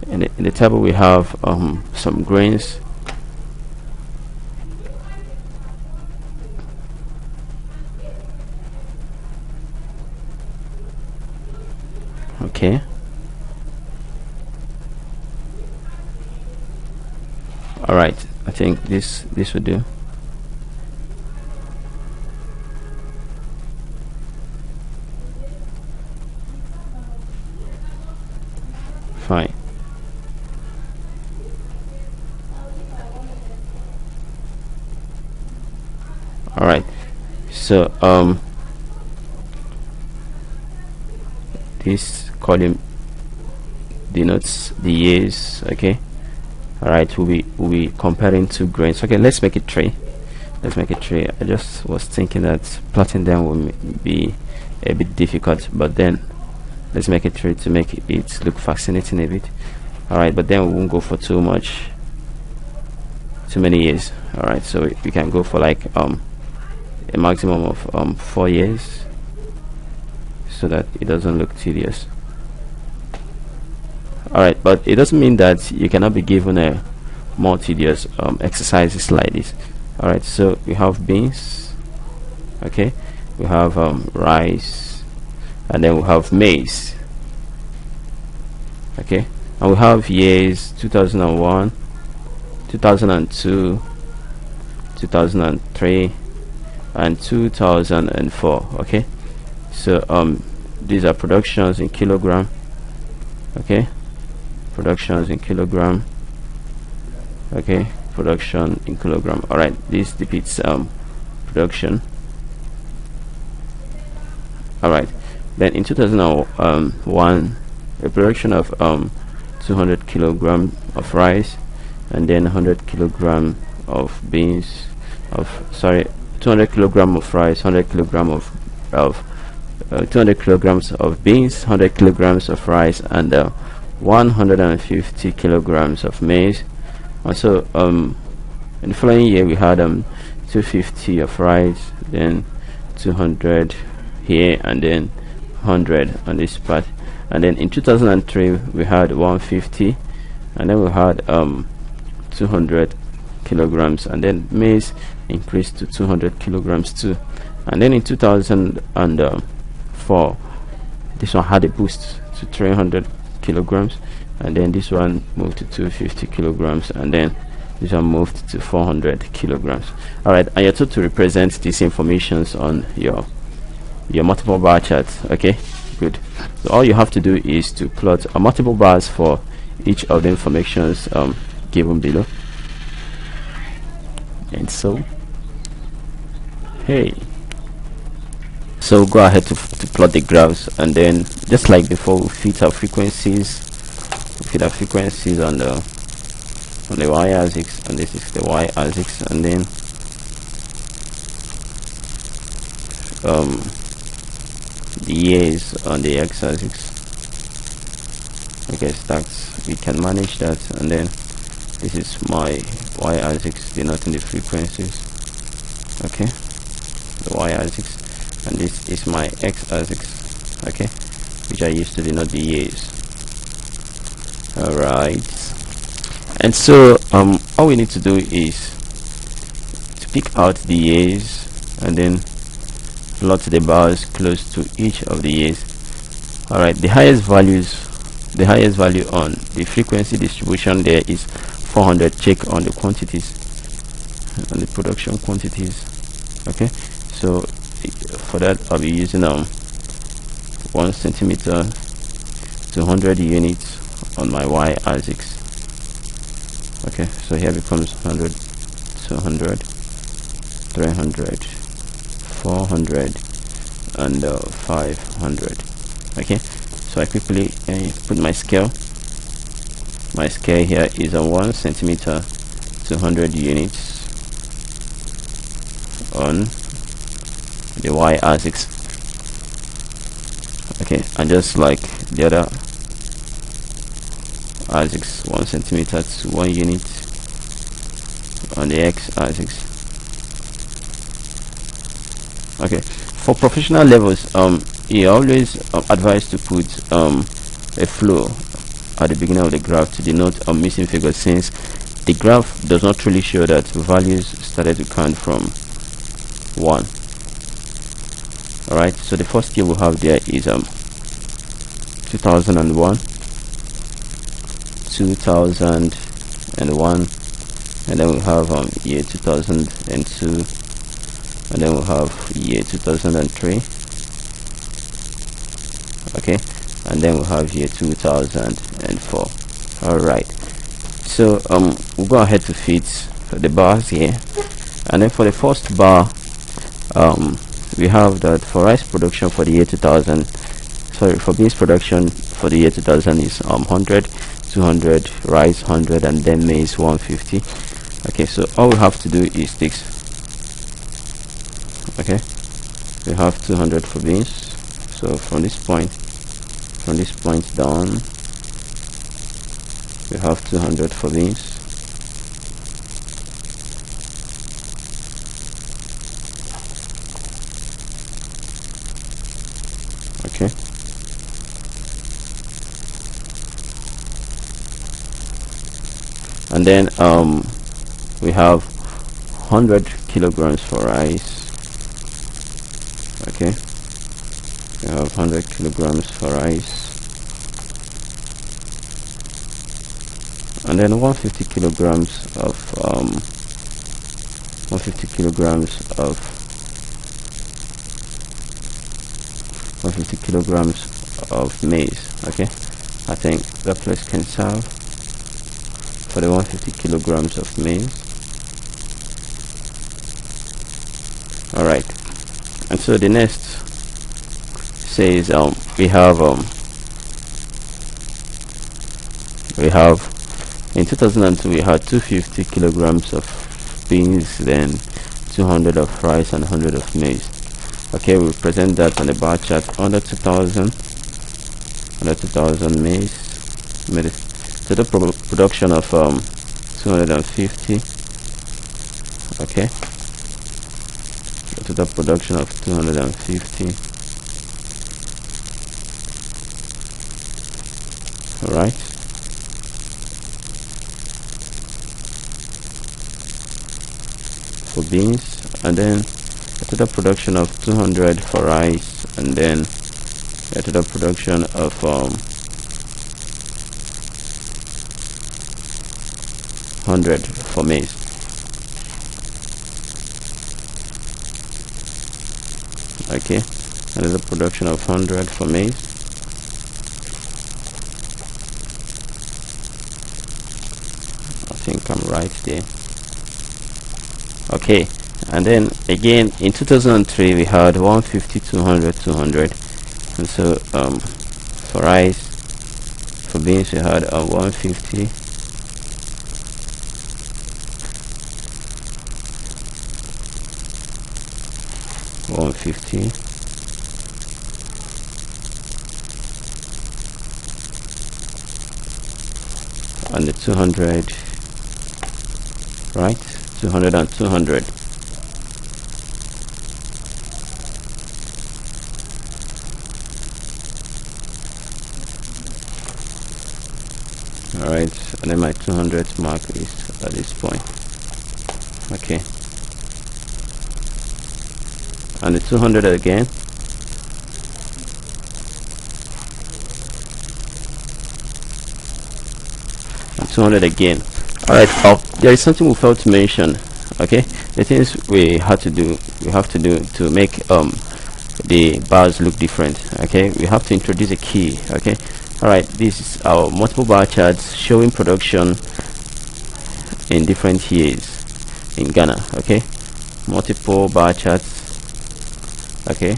in the table we have some grains. Okay, all right, I think this will do. Fine. All right, so this column denotes the years. Okay, all right, we'll be comparing two grains. Okay, let's make it three. I just was thinking that plotting them will be a bit difficult, but then let's make it three to make it look fascinating a bit. All right, but then we won't go for too many years. All right, so we can go for like a maximum of 4 years, so that it doesn't look tedious. All right, but it doesn't mean that you cannot be given a more tedious exercises like this. All right, so we have beans, okay, we have rice, and then we have maize, okay, and we have years 2001, 2002, 2003, and 2004. Okay, so these are productions in kilogram. Okay, productions in kilogram. Okay, production in kilogram. All right, this depicts production. All right, then in 2001, a production of 200 kilogram of rice, and then 100 kilogram of beans, 200 kilogram of rice, 100 kilogram of 200 kilograms of beans, 100 kilograms of rice, and 150 kilograms of maize. Also, in the following year we had 250 of rice, then 200 here, and then 100 on this part. And then in 2003 we had 150, and then we had 200 kilograms, and then maize increased to 200 kilograms too. And then in 2004 this one had a boost to 300 kilograms, and then this one moved to 250 kilograms, and then this one moved to 400 kilograms. All right, and you're told to represent these informations on your multiple bar chart. Okay, good. So all you have to do is to plot multiple bars for each of the informations given below. And so go ahead to plot the graphs, and then just like before, we fit our frequencies on the y-axis, and this is the y-axis, and then the years on the x-axis. Okay, stacks, we can manage that. And then this is my y-axis denoting the frequencies. Okay, the y-axis, and this is my x-axis, okay, which I used to denote the years. All right, and so all we need to do is to pick out the years and then plot the bars close to each of the years. All right, the highest value on the frequency distribution there is 400. Check on the quantities, on the production quantities. Okay, so for that I'll be using 1 centimeter to 100 units on my y-axis. Okay, so here becomes 100, 200, 300, 400, and 500. Okay, so I quickly put my scale. My scale here is 1 centimeter to 100 units on the y-axis. Okay, and just like the other axis, 1 centimeter to 1 unit on the x-axis. Okay, for professional levels, you always advise to put a flow at the beginning of the graph to denote missing figures, since the graph does not truly show that values started to count from 1. Alright, so the first year we have there is 2001, 2001, and then we have year 2002, and then we have year 2003. Okay, and then we have year 2004. Alright, so we'll go ahead to fit the bars here, and then for the first bar, we have that for rice production for the year 2000, sorry, for beans production for the year 2000 is 100, 200, rice 100, and then maize 150. Okay, so all we have to do is this. Okay, we have 200 for beans, so from this point down, we have 200 for beans. Okay, and then we have 100 kilograms for rice. Okay, we have 100 kilograms for rice, and then 150 kilograms of 150 kilograms of maize. Okay, I think that place can serve for the 150 kilograms of maize. Alright, and so the next says we have in 2002 we had 250 kilograms of beans, then 200 of rice, and 100 of maize. Okay, we present that on the bar chart. Under 2000 maize made a total production of 250. Okay, the total production of 250. All right, for beans, and then a total production of 200 for rice, and then a total production of 100 for maize. Okay, another production of 100 for maize. I think I'm right there. Okay, and then again in 2003 we had 150, 200, 200, and so for rice, for beans we had 150, 150, and the 200, right, 200 and 200. Alright, and then my 200 mark is at this point. Okay, and the 200 again, and 200 again. Alright, there is something we failed to mention. Okay, the things we have to do to make the bars look different. Okay, we have to introduce a key. Okay, all right, this is our multiple bar charts showing production in different years in Ghana. Okay, multiple bar charts, okay,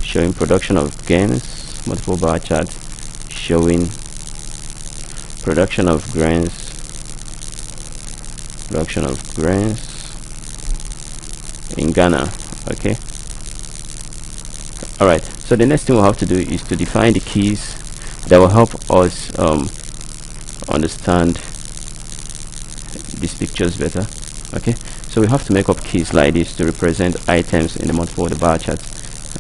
showing production of grains, multiple bar charts showing production of grains in Ghana. Okay, all right, so the next thing we'll have to do is to define the keys that will help us understand these pictures better. Okay, so we have to make up keys like this to represent items in the multiple order bar chart,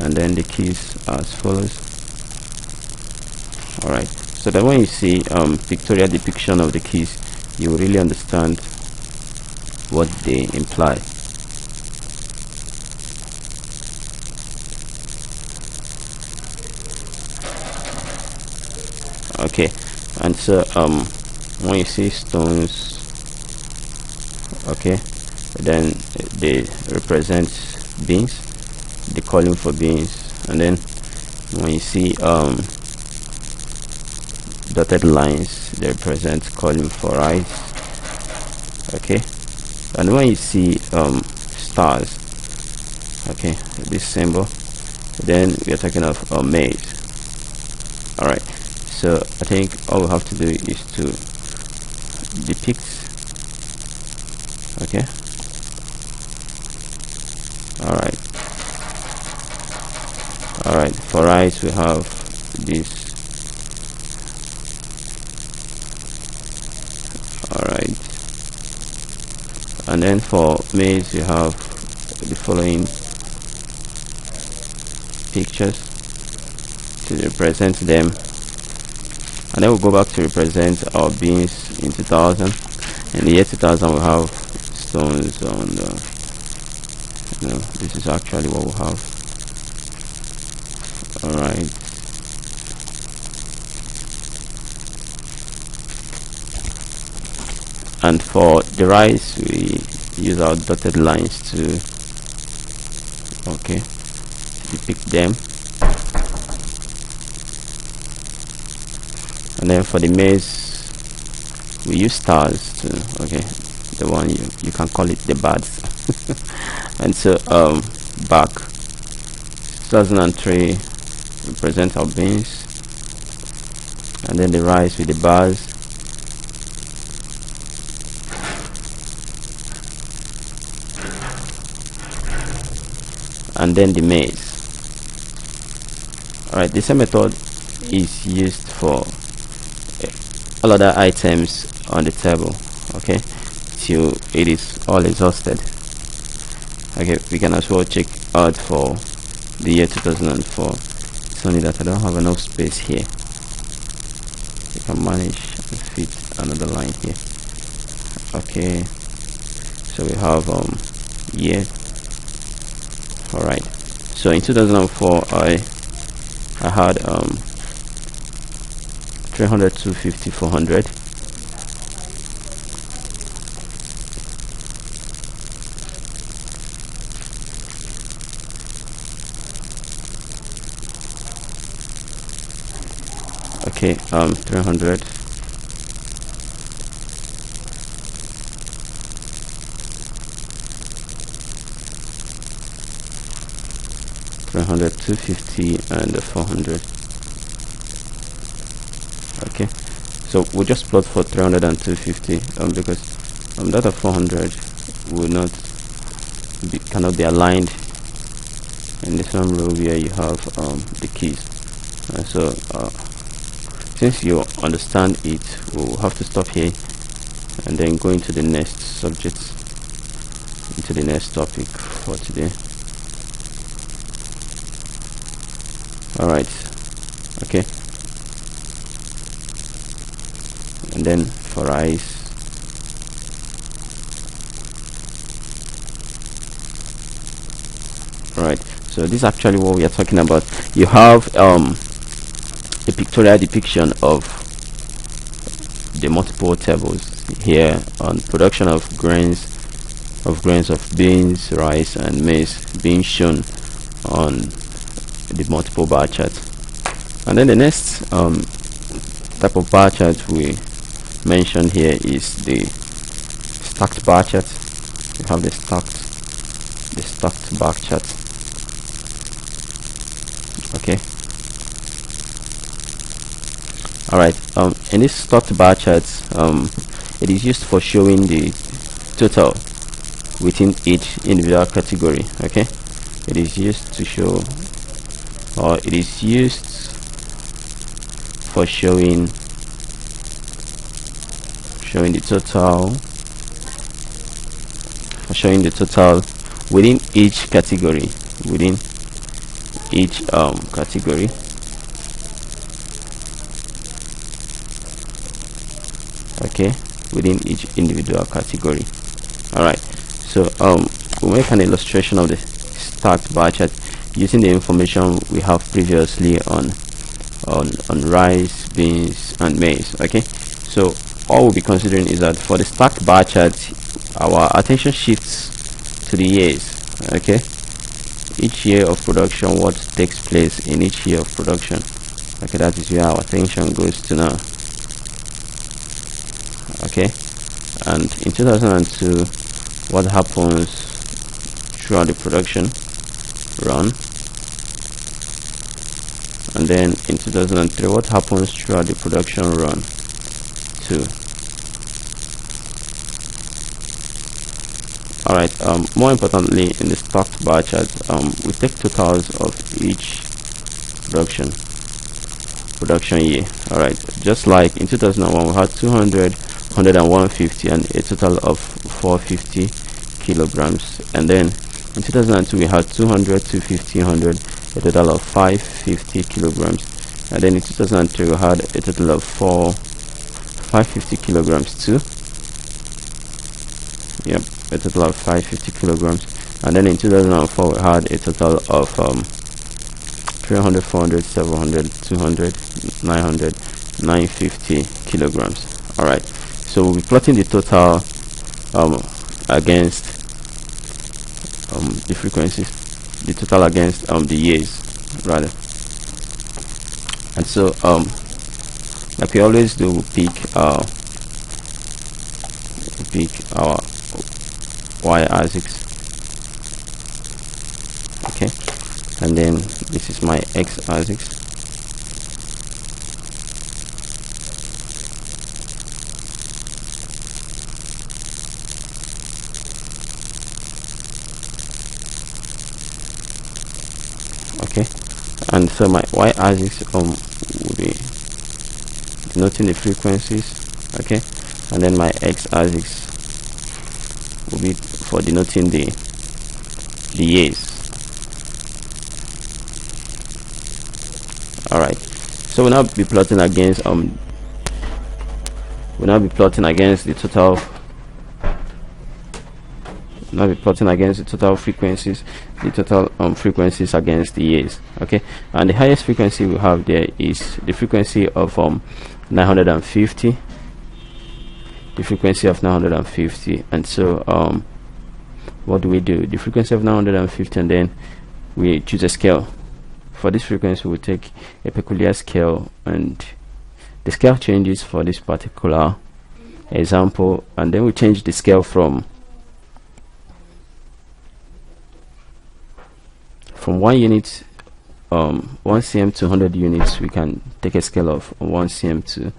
and then the keys are as follows. All right, so that when you see pictorial depiction of the keys, you will really understand what they imply. Okay, and so when you see stones, okay, then they represent beans, the column for beans. And then when you see dotted lines, they represent column for rice. Okay, and when you see stars, okay, this symbol, then we are talking of maize. All right, so I think all we have to do is to depict. Okay, all right, for rice we have this. All right, and then for maize you have the following pictures to represent them, and then we'll go back to represent our beans in 2000. In the year 2000 we have stones on the, this is actually what we have. All right, and for the rice we use our dotted lines to, okay, to depict them. And then for the maize we use stars to, okay, the one you can call it the birds. And so back 2003 represent our beans, and then the rice with the bars, and then the maize. All right, the same method is used for all other items on the table, okay, till it is all exhausted. Okay, we can as well check out for the year 2004. It's only that I don't have enough space here. You can manage and fit another line here. Okay, so we have year. All right, so in 2004 I had 300, 250, 400. Okay, 300. 300, 250, and 400. Okay, so we'll just plot for 300 and 250 because that of 400 will not cannot be aligned in this one row where you have the keys. So since you understand it, we'll have to stop here and then go into the next subject, into the next topic for today. All right, okay, and then for rice, all right, so this is actually what we are talking about. You have a pictorial depiction of the multiple tables here on production of grains of grains of beans, rice, and maize being shown on the multiple bar chart. And then the next type of bar chart we mentioned here is the stacked bar chart. We have the stacked bar chart. Okay. Alright, in this stacked bar chart, it is used for showing the total within each individual category. Okay, it is used to show, or it is used for showing the total within each category, category. Okay, within each individual category. All right, so we'll make an illustration of the stacked bar chart using the information we have previously on rice, beans, and maize. Okay, so all we'll be considering is that for the stacked bar chart, our attention shifts to the years. Okay, each year of production, what takes place in each year of production. Okay, that is where our attention goes to now. Okay, and in 2002, what happens throughout the production run, and then in 2003, what happens throughout the production run too. Alright, more importantly, in the stacked bar chart, we take totals of each production year. Alright, just like in 2001 we had 200, 100 and 150, and a total of 450 kilograms, and then in 2002 we had 200, 250, 100, a total of 550 kilograms, and then in 2003 we had a total of 550 kilograms too. Yep, a total of 550 kilograms, and then in 2004 we had a total of 300, 400, 700, 200, 900, 950 kilograms. Alright, so we'll be plotting the total against the frequencies, the total against the years rather. And so like we always do, we pick our y-axis. Okay, and then this is my x-axis. Okay, and so my y-axis will be denoting the frequencies. Okay, and then my x-axis will be for denoting the years. All right, so we'll now be plotting against the total. Now we're plotting against the total frequencies, frequencies against the years. Okay, and the highest frequency we have there is the frequency of 950. The frequency of 950, and so what do? The frequency of 950, and then we choose a scale. For this frequency, we take a peculiar scale, and the scale changes for this particular example, and then we change the scale from 1 unit, 1 cm to 100 units. We can take a scale of 1 cm to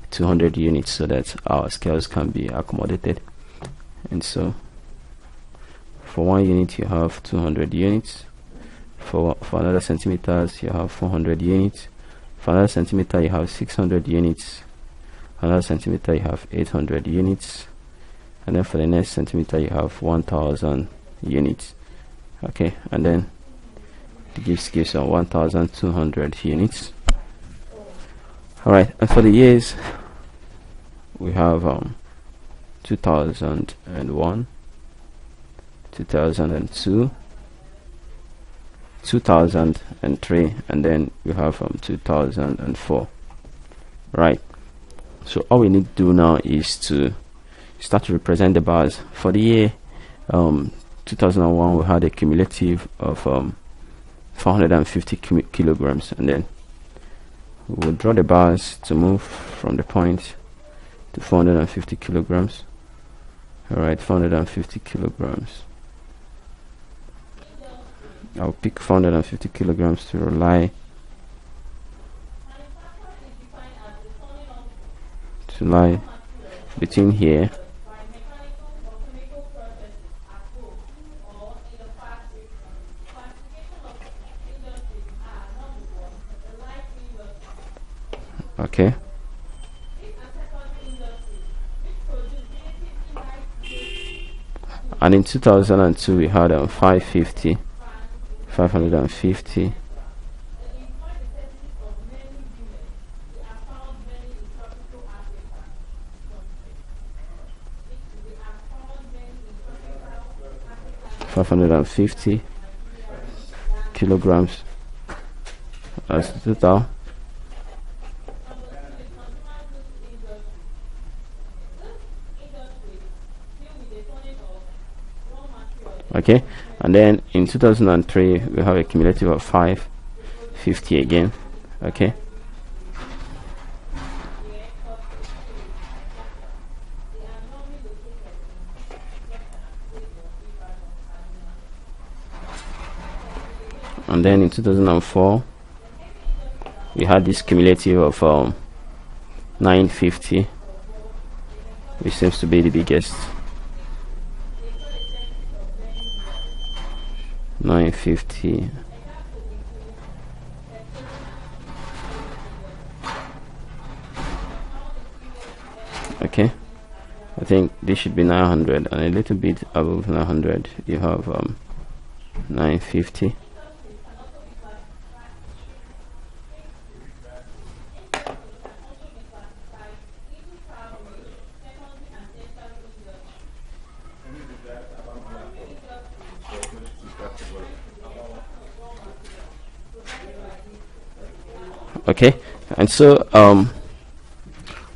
200 units so that our scales can be accommodated. And so for 1 unit you have 200 units, for another centimeters you have 400 units, for another centimeter you have 600 units, another centimeter you have 800 units, and then for the next centimeter you have 1000 units. Okay, and then this gives 1200 units. Alright, and for the years we have 2001, 2002, 2003, and then we have 2004. Right, so all we need to do now is to start to represent the bars for the year 2001 we had a cumulative of 450 kilograms, and then we will draw the bars to move from the point to 450 kilograms. All right, 450 kilograms. I'll pick 450 kilograms to lie between here okay. And in 2002 we had 550. Kilograms as the total. Okay, and then in 2003 we have a cumulative of 550 again. Okay, and then in 2004 we had this cumulative of 950, which seems to be the biggest. 950. Okay, I think this should be 900, and a little bit above 900 you have 950. Okay, and so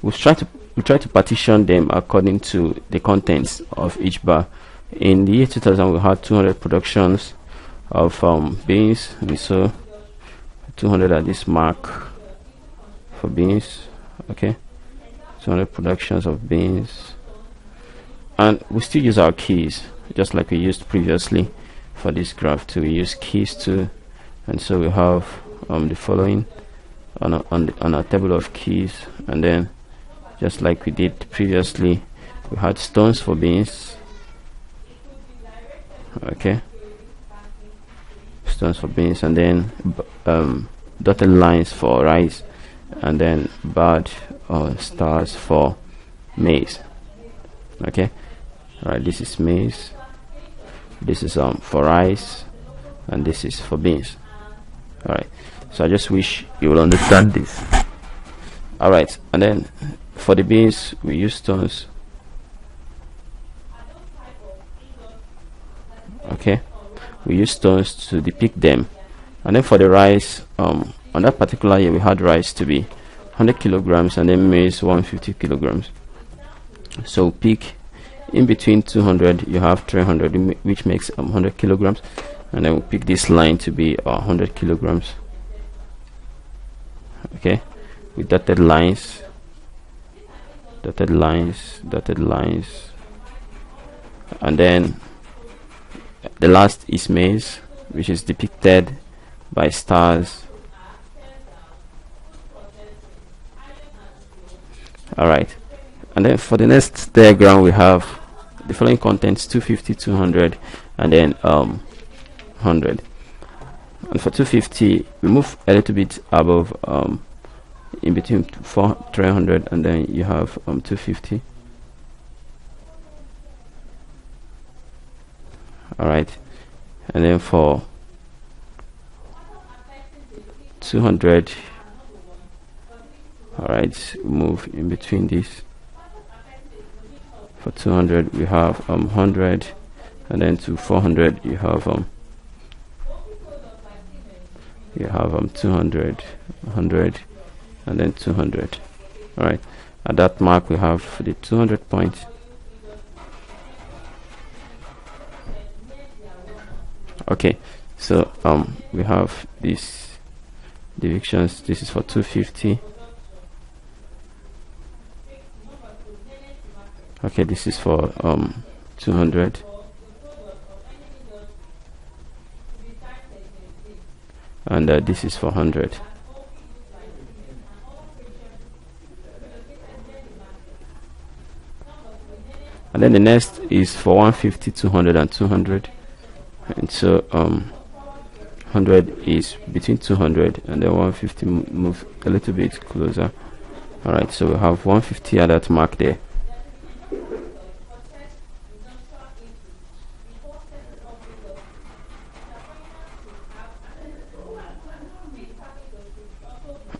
we try to partition them according to the contents of each bar. In the year 2000 we had 200 productions of beans, and so 200 at this mark for beans. Okay, 200 productions of beans, and we still use our keys just like we used previously for this graph too. We use keys too, and so we have the following on a table of keys, and then just like we did previously we had stones for beans. Okay, stones for beans, and then dotted lines for rice, and then barred or stars for maize. Okay, all right, this is maize, this is for rice, and this is for beans. All right, so I just wish you will understand this. All right, and then for the beans we use stones. Okay, we use stones to depict them. And then for the rice, on that particular year we had rice to be 100 kilograms and then maize 150 kilograms. So pick in between 200 you have 300, which makes 100 kilograms, and then we'll pick this line to be 100 kilograms. Okay, with dotted lines, and then the last is maize, which is depicted by stars. Alright, and then for the next diagram we have the following contents: 250, 200, and then 100. And for 250 we move a little bit above in between 300, and then you have 250. Alright, and then for 200, alright, move in between this. For 200 we have 100, and then to 400 you have 200, 100, and then 200. Alright, at that mark we have the 200 point. Okay, so we have these divisions. This is for 250. Okay, this is for 200. And this is for 100. And then the next is for 150, 200 and 200. And so 100 is between 200 and then 150 move a little bit closer. Alright, so we have 150 at that mark there.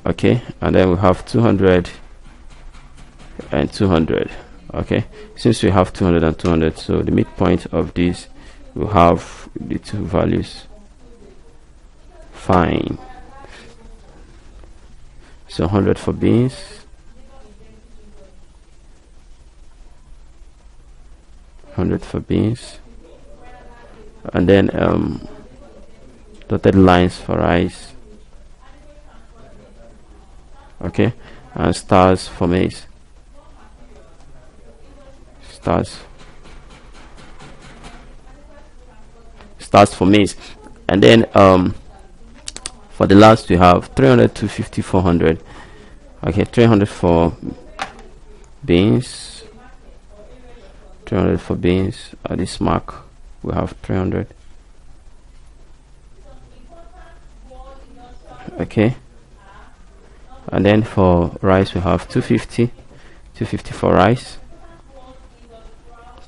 Okay, and then we have 200 and 200. Okay, since we have 200 and 200, so the midpoint of this will have the two values. Fine. So 100 for beans, and then dotted lines for rice. Okay, and stars for maize. Stars for maize. And then for the last we have 300, 250, 400. Okay, 300 for beans, 300 for beans. At this mark we have 300. Okay, and then for rice we have 250, 250 for rice,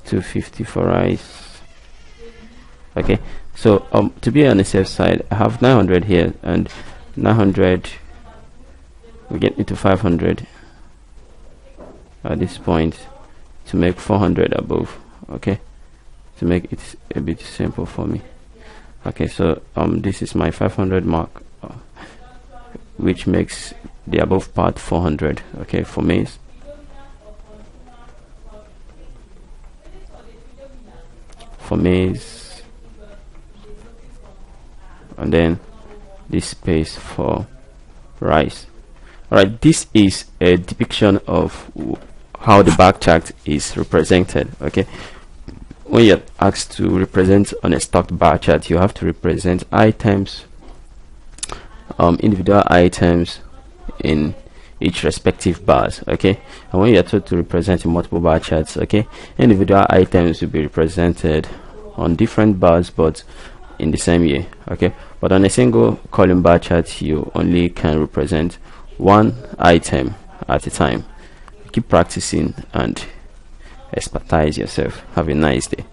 250 for rice. Okay, so to be on the safe side, I have 900 here, and 900 we get into 500 at this point to make 400 above. Okay, to make it a bit simple for me. Okay, so this is my 500 mark, which makes the above part 400. Okay, for maize. And then this space for rice. Alright, this is a depiction of how the bar chart is represented. Okay, when you're asked to represent on a stocked bar chart, you have to represent items, individual items in each respective bars. Okay, and when you're told to represent in multiple bar charts, okay, individual items will be represented on different bars but in the same year. Okay, but on a single column bar chart you only can represent one item at a time. Keep practicing and expertise yourself. Have a nice day.